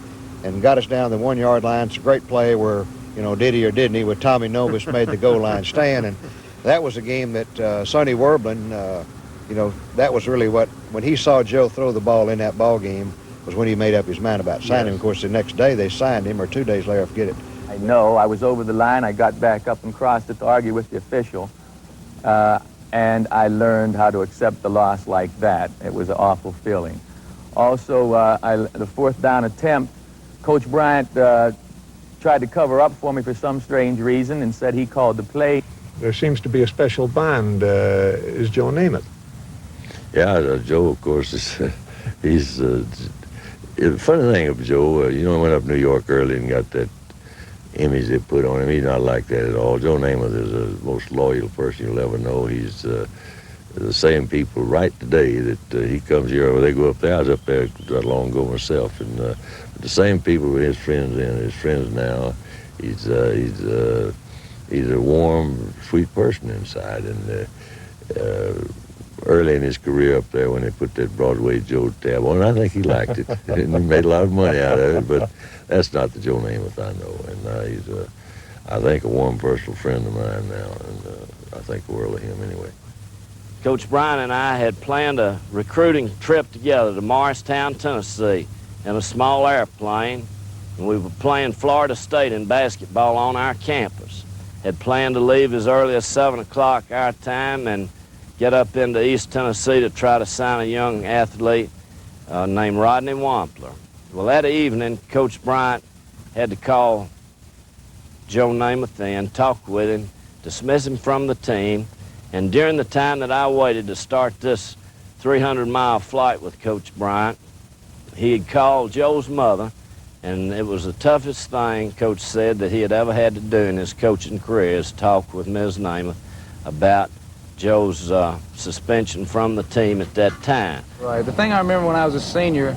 and got us down the 1-yard line. It's a great play where, you know, did he or didn't he, with Tommy Novus made the goal line stand. And that was a game that Sonny Werblin, you know, that was really what, when he saw Joe throw the ball in that ball game, was when he made up his mind about signing him. Of course, the next day they signed him, or 2 days later, I forget it. I know, I was over the line, I got back up and crossed it to argue with the official, and I learned how to accept the loss like that. It was an awful feeling. Also, the 4th down attempt, Coach Bryant tried to cover up for me for some strange reason and said he called the play. There seems to be a special bond. Is Joe Namath? Yeah, Joe, of course, he's... the funny thing of Joe, you know, he went up to New York early and got that image they put on him. He's not like that at all. Joe Namath is the most loyal person you'll ever know. He's the same people right today that he comes here, or they go up there. I was up there not long ago myself, and the same people were his friends then, his friends now. He's a warm, sweet person inside, and early in his career up there when they put that Broadway Joe tab on, I think he liked it. And he made a lot of money out of it, but that's not the Joe Namath I know. And he's, I think, a warm personal friend of mine now, and I think the world of him anyway. Coach Bryant and I had planned a recruiting trip together to Morristown, Tennessee in a small airplane, and we were playing Florida State in basketball on our campus. Had planned to leave as early as 7 o'clock our time and get up into East Tennessee to try to sign a young athlete named Rodney Wampler. Well, that evening, Coach Bryant had to call Joe Namath in, talk with him, dismiss him from the team, and during the time that I waited to start this 300-mile flight with Coach Bryant, he had called Joe's mother, and it was the toughest thing, Coach said, that he had ever had to do in his coaching career, is talk with Ms. Namath about Joe's suspension from the team at that time. Right. The thing I remember when I was a senior,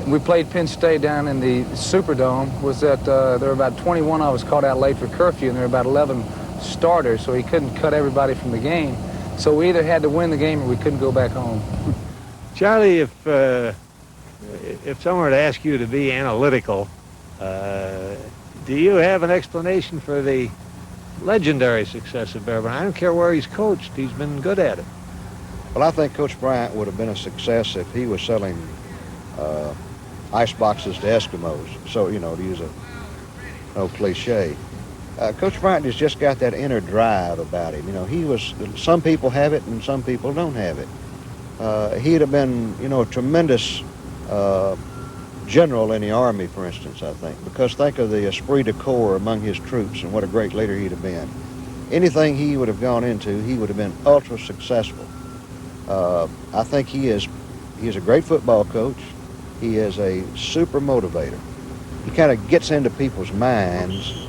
we played Penn State down in the Superdome, was that there were about 21 of us called out late for curfew, and there were about 11 starters, so he couldn't cut everybody from the game. So we either had to win the game or we couldn't go back home. Charlie, if someone were to ask you to be analytical, do you have an explanation for the legendary success of Bear Bryant? I don't care where he's coached, he's been good at it. Well, I think Coach Bryant would have been a success if he was selling ice boxes to Eskimos. So, you know, to use a old cliche. Coach Bryant has just got that inner drive about him. You know, some people have it and some people don't have it. He'd have been, you know, a tremendous general in the Army, for instance, I think, because think of the esprit de corps among his troops and what a great leader he'd have been. Anything he would have gone into, he would have been ultra successful. I think he's a great football coach. He is a super motivator. He kind of gets into people's minds.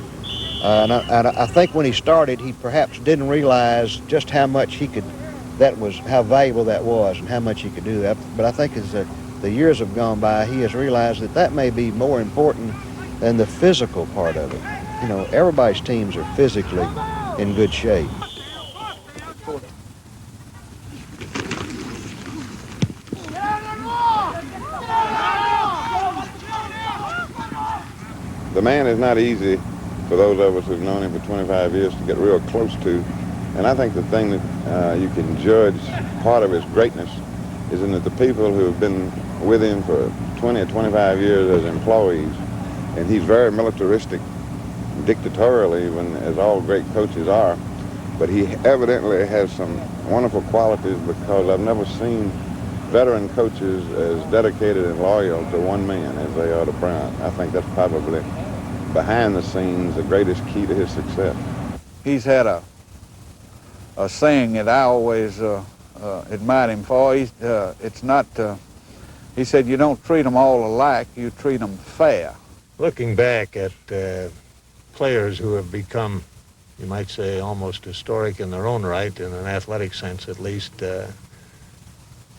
And I think when he started, he perhaps didn't realize just how much how valuable that was and how much he could do that. But I think as the years have gone by, he has realized that may be more important than the physical part of it. You know, everybody's teams are physically in good shape. the man is not easy for those of us who've known him for 25 years to get real close to. And I think the thing that you can judge part of his greatness is in that the people who have been with him for 20 or 25 years as employees, and he's very militaristic, dictatorial even, as all great coaches are, but he evidently has some wonderful qualities because I've never seen veteran coaches as dedicated and loyal to one man as they are to Bryant. I think that's probably behind the scenes the greatest key to his success. He's had a saying that I always admired him for. It's not, he said, you don't treat them all alike, you treat them fair. Looking back at players who have become, you might say, almost historic in their own right, in an athletic sense at least,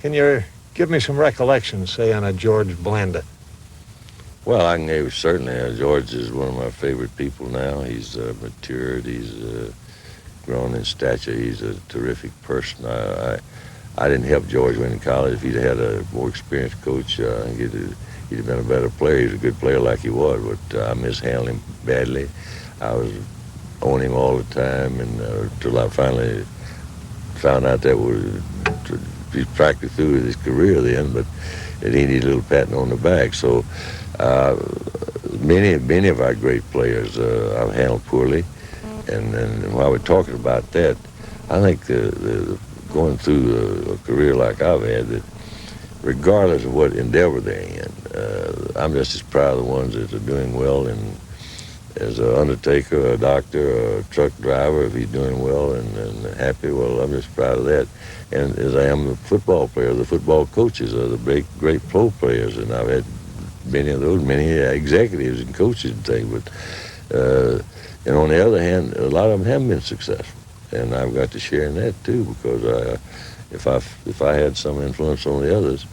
can you give me some recollections, say, on a George Blanda? Well, I can give you certainly. George is one of my favorite people now. He's matured. He's grown in stature. He's a terrific person. I didn't help George win in college. If he'd had a more experienced coach, I think he'd have been a better player. He's a good player like he was, but I mishandled him badly. I was on him all the time, and until I finally found out that he's practically through with his career then, but he needed a little patting on the back. So many of our great players I've handled poorly, and while we're talking about that, I think going through a career like I've had, that regardless of what endeavor they're in, I'm just as proud of the ones that are doing well, and as an undertaker, a doctor, a truck driver, if he's doing well and happy, well, I'm just proud of that. And as I am the football player, the football coaches are the great pro players, and I've had many of those, many executives and coaches and things. But and on the other hand, a lot of them haven't been successful, and I've got to share in that too, because if I had some influence on the others,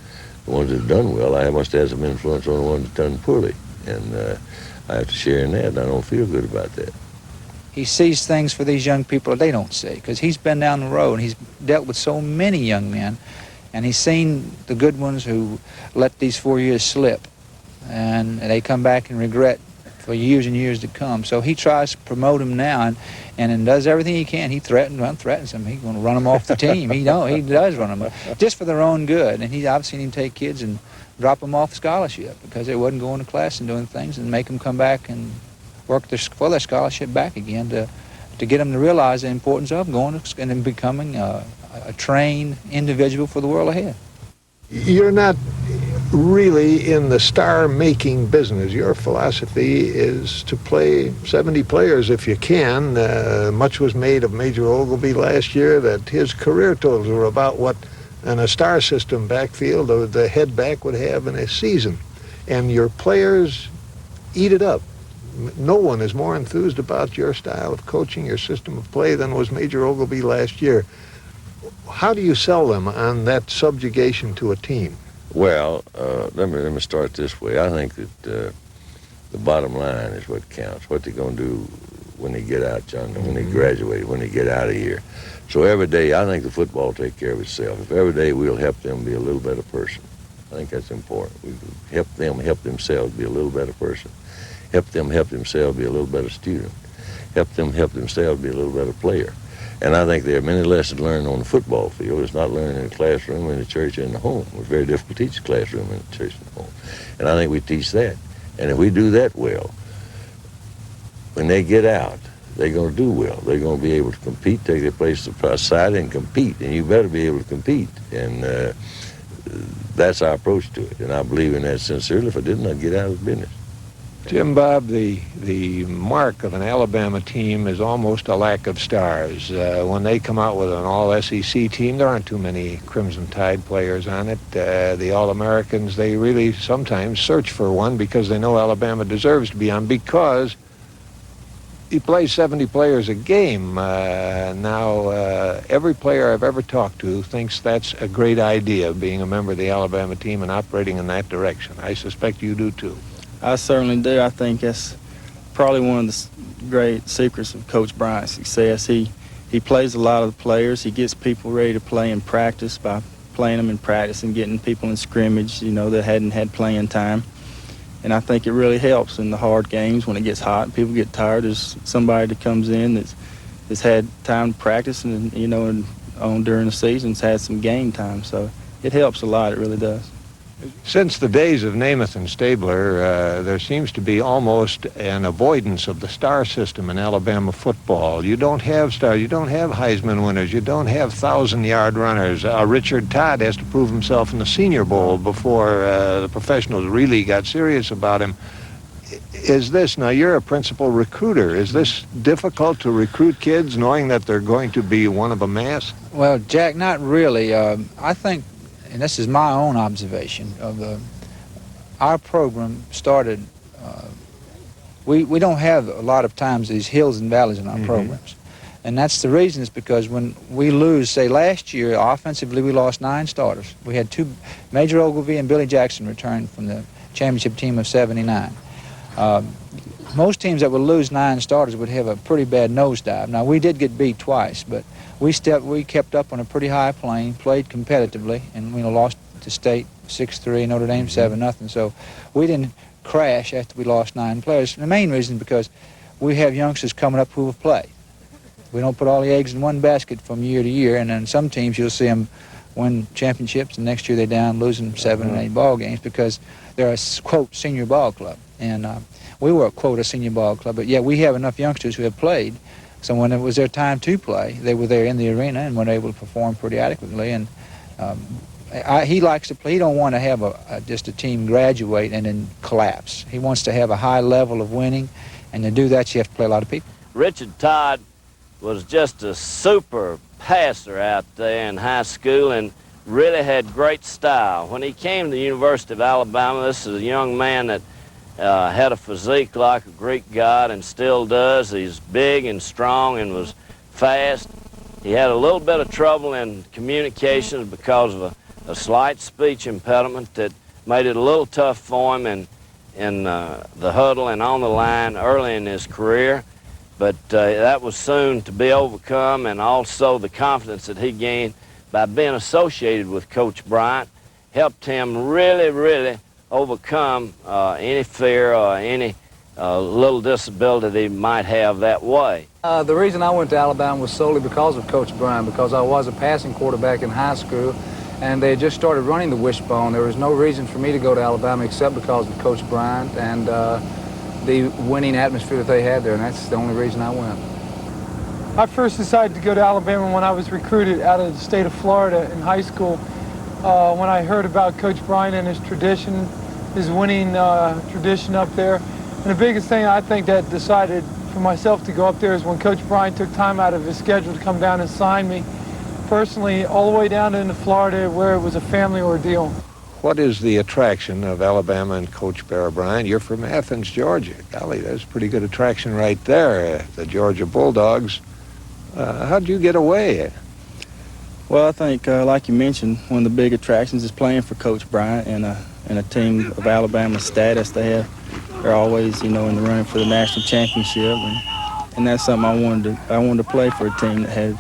the ones that have done well, I must have some influence on the ones that done poorly, and I have to share in that, and I don't feel good about that. He sees things for these young people that they don't see, because he's been down the road and he's dealt with so many young men, and he's seen the good ones who let these 4 years slip, and they come back and regret for years and years to come. So he tries to promote them now, and does everything he can. He threatens them. He's going to run them off the team. He does run them, just for their own good. And I've seen him take kids and drop them off scholarship because they wouldn't go into class and doing things, and make them come back and work for their scholarship back again to get them to realize the importance of going and becoming a trained individual for the world ahead. You're not really in the star-making business. Your philosophy is to play 70 players if you can. Much was made of Major Ogilvie last year that his career totals were about what in a star system backfield the head back would have in a season. And your players eat it up. No one is more enthused about your style of coaching, your system of play, than was Major Ogilvie last year. How do you sell them on that subjugation to a team? Well, let me start this way. I think that the bottom line is what counts, what they're going to do when they get out, John, when they graduate, when they get out of here. So every day, I think the football will take care of itself. If every day we'll help them be a little better person, I think that's important. We help them help themselves be a little better person. Help them help themselves be a little better student. Help them help themselves be a little better player. And I think there are many lessons learned on the football field. It's not learned in the classroom, in the church, in the home. It's very difficult to teach the classroom, in the church, and the home. And I think we teach that. And if we do that well, when they get out, they're going to do well. They're going to be able to compete, take their place to the side and compete. And you better be able to compete. And that's our approach to it. And I believe in that sincerely. If I didn't, I'd get out of the business. Jim Bob, the mark of an Alabama team is almost a lack of stars. When they come out with an all-SEC team, there aren't too many Crimson Tide players on it. The All-Americans, they really sometimes search for one because they know Alabama deserves to be on, because he plays 70 players a game. Now, every player I've ever talked to thinks that's a great idea, being a member of the Alabama team and operating in that direction. I suspect you do too. I certainly do. I think that's probably one of the great secrets of Coach Bryant's success. He plays a lot of the players. He gets people ready to play in practice by playing them in practice and getting people in scrimmage, that hadn't had playing time. And I think it really helps in the hard games when it gets hot and people get tired. There's somebody that comes in that's had time to practice and, you know, and during the season's had some game time. So it helps a lot, it really does. Since the days of Namath and Stabler, there seems to be almost an avoidance of the star system in Alabama football. You don't have stars, you don't have Heisman winners, you don't have 1,000-yard runners. Richard Todd has to prove himself in the Senior Bowl before the professionals really got serious about him. Is this, now you're a principal recruiter, is this difficult to recruit kids knowing that they're going to be one of a mass? Well, Jack, not really. I think, and this is my own observation of our program started, we don't have a lot of times these hills and valleys in our programs. And that's the reason, is because when we lose, say last year, offensively we lost 9 starters. We had 2, Major Ogilvie and Billy Jackson returned from the championship team of '79. Most teams that would lose 9 starters would have a pretty bad nosedive. Now, we did get beat twice, but we kept up on a pretty high plane, played competitively, and we lost to State 6-3, Notre Dame 7-0. So we didn't crash after we lost 9 players. The main reason is because we have youngsters coming up who have played. We don't put all the eggs in one basket from year to year, and then some teams you'll see them win championships, and next year they're down losing 7 and 8 ball games because they're a, quote, senior ball club. And we were, quote, a senior ball club, but yeah, we have enough youngsters who have played. So when it was their time to play, they were there in the arena and were able to perform pretty adequately. And he likes to play. He don't want to have just a team graduate and then collapse. He wants to have a high level of winning, and to do that, you have to play a lot of people. Richard Todd was just a super passer out there in high school and really had great style. When he came to the University of Alabama, this is a young man that had a physique like a Greek god and still does. He's big and strong and was fast. He had a little bit of trouble in communications because of a slight speech impediment that made it a little tough for him in the huddle and on the line early in his career. But that was soon to be overcome, and also the confidence that he gained by being associated with Coach Bryant helped him really overcome any fear or any little disability that he might have that way. The reason I went to Alabama was solely because of Coach Bryant, because I was a passing quarterback in high school, and they had just started running the wishbone. There was no reason for me to go to Alabama except because of Coach Bryant and the winning atmosphere that they had there, and that's the only reason I went. I first decided to go to Alabama when I was recruited out of the state of Florida in high school. When I heard about Coach Bryant and his tradition, his winning tradition up there. And the biggest thing I think that decided for myself to go up there is when Coach Bryant took time out of his schedule to come down and sign me personally all the way down into Florida, where it was a family ordeal. What is the attraction of Alabama and Coach Bear Bryant? You're from Athens, Georgia. Golly, that's a pretty good attraction right there, the Georgia Bulldogs. How'd you get away? Well, I think, like you mentioned, one of the big attractions is playing for Coach Bryant and a team of Alabama status. They're always, you know, in the running for the national championship, and that's something I wanted to play for a team that had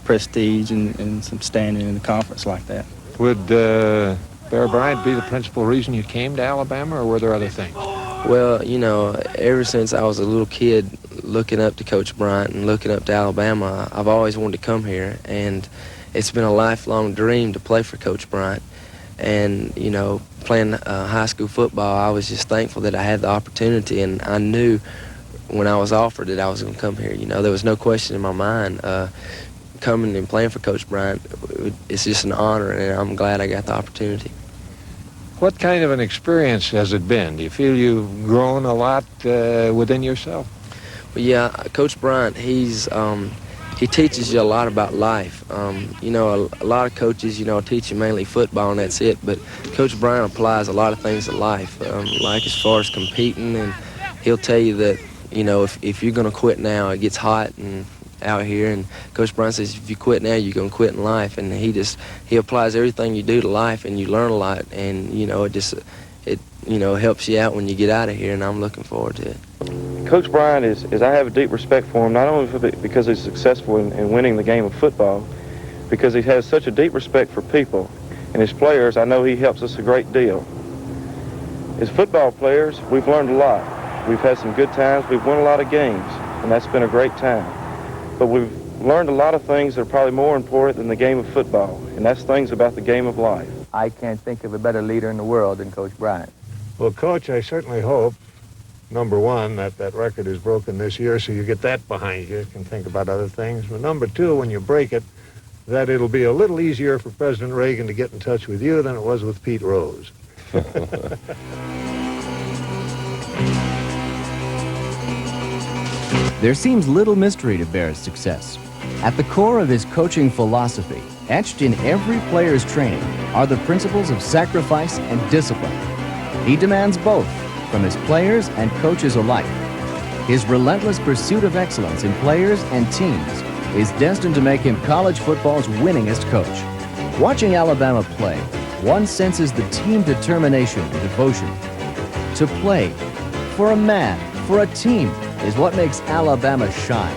prestige and some standing in the conference like that. Would Bear Bryant be the principal reason you came to Alabama, or were there other things? Well, you know, ever since I was a little kid looking up to Coach Bryant and looking up to Alabama, I've always wanted to come here, and it's been a lifelong dream to play for Coach Bryant. And, you know, playing high school football, I was just thankful that I had the opportunity, and I knew when I was offered that I was going to come here. You know, there was no question in my mind. Coming and playing for Coach Bryant, it's just an honor, and I'm glad I got the opportunity. What kind of an experience has it been? Do you feel you've grown a lot within yourself? Well, yeah, Coach Bryant, he teaches you a lot about life. You know, a lot of coaches, you know, teach you mainly football and that's it, but Coach Bryant applies a lot of things to life, like as far as competing, and he'll tell you that, you know, if you're going to quit now, it gets hot and out here, and Coach Bryant says if you quit now, you're going to quit in life, and he applies everything you do to life, and you learn a lot, and, you know, it you know, helps you out when you get out of here, and I'm looking forward to it. Coach Bryant is I have a deep respect for him, not only because he's successful in winning the game of football, because he has such a deep respect for people and his players. I know he helps us a great deal. As football players, we've learned a lot. We've had some good times. We've won a lot of games, and that's been a great time. But we've learned a lot of things that are probably more important than the game of football, and that's things about the game of life. I can't think of a better leader in the world than Coach Bryant. Well, Coach, I certainly hope, number one, that record is broken this year, so you get that behind you. You can think about other things. But number two, when you break it, that it'll be a little easier for President Reagan to get in touch with you than it was with Pete Rose. There seems little mystery to Bear's success. At the core of his coaching philosophy, etched in every player's training, are the principles of sacrifice and discipline. He demands both from his players and coaches alike. His relentless pursuit of excellence in players and teams is destined to make him college football's winningest coach. Watching Alabama play, one senses the team determination and devotion. To play for a man, for a team, is what makes Alabama shine.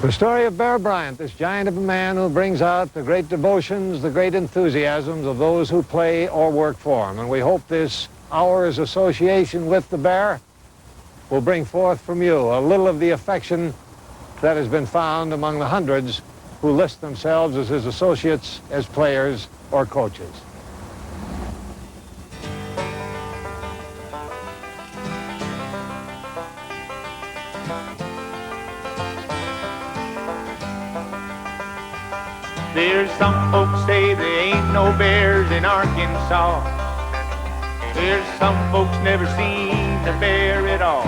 The story of Bear Bryant, this giant of a man who brings out the great devotions, the great enthusiasms of those who play or work for him. And we hope this hour's association with the Bear will bring forth from you a little of the affection that has been found among the hundreds who list themselves as his associates, as players or coaches. There's some folks say there ain't no bears in Arkansas. There's some folks never seen a bear at all.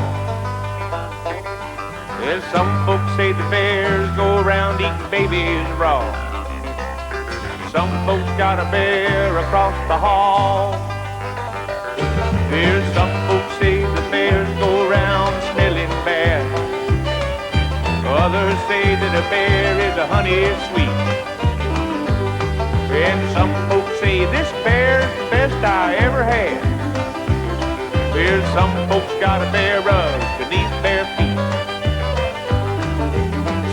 There's some folks say the bears go around eating babies raw. Some folks got a bear across the hall. There's some folks say the bears go around smelling bad. Others say that a bear is a honey sweet. And some folks say this bear's the best I ever had. There's some folks got a bear rug beneath their feet.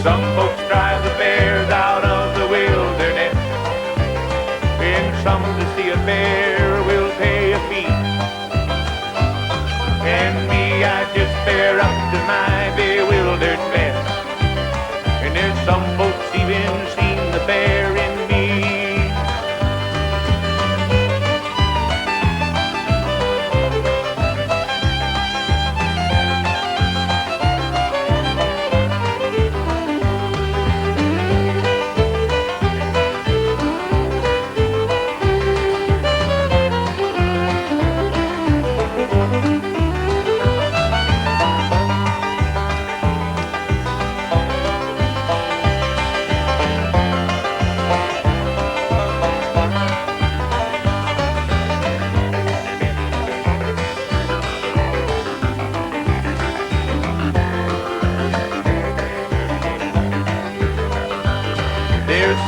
Some folks drive the bears out of the wilderness. And some to see a bear will pay a fee. And me, I just bear up to my bewildered best. And there's some folks even seen the bear in me.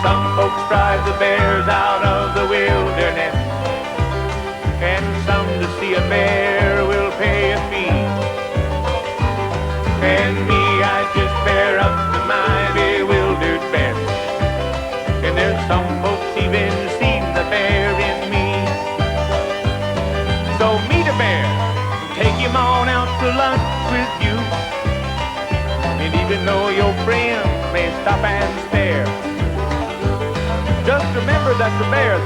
Some folks drive the bears out of the wilderness, and some to see a bear will pay a fee. And me, I just bear up to my bewildered best. And there's some folks even seen the bear in me. So meet a bear, take him on out to lunch with you. And even though your friends may stop and stare, just remember that's a bear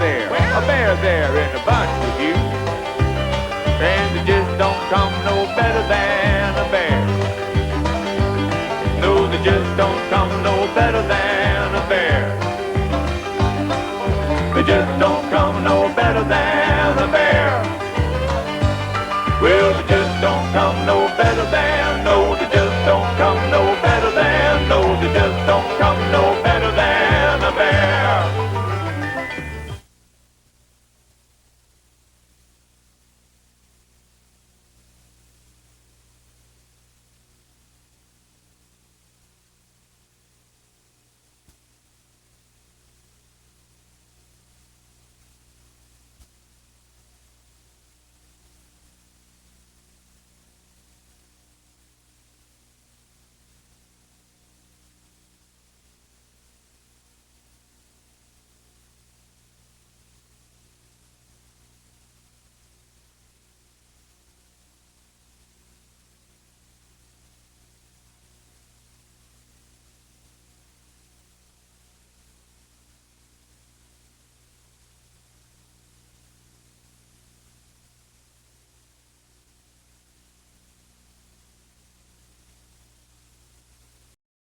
there in a bunch with you. And they just don't come no better than a bear. No, they just don't come no better than a bear. They just don't come no better than a bear. Well, they just don't come no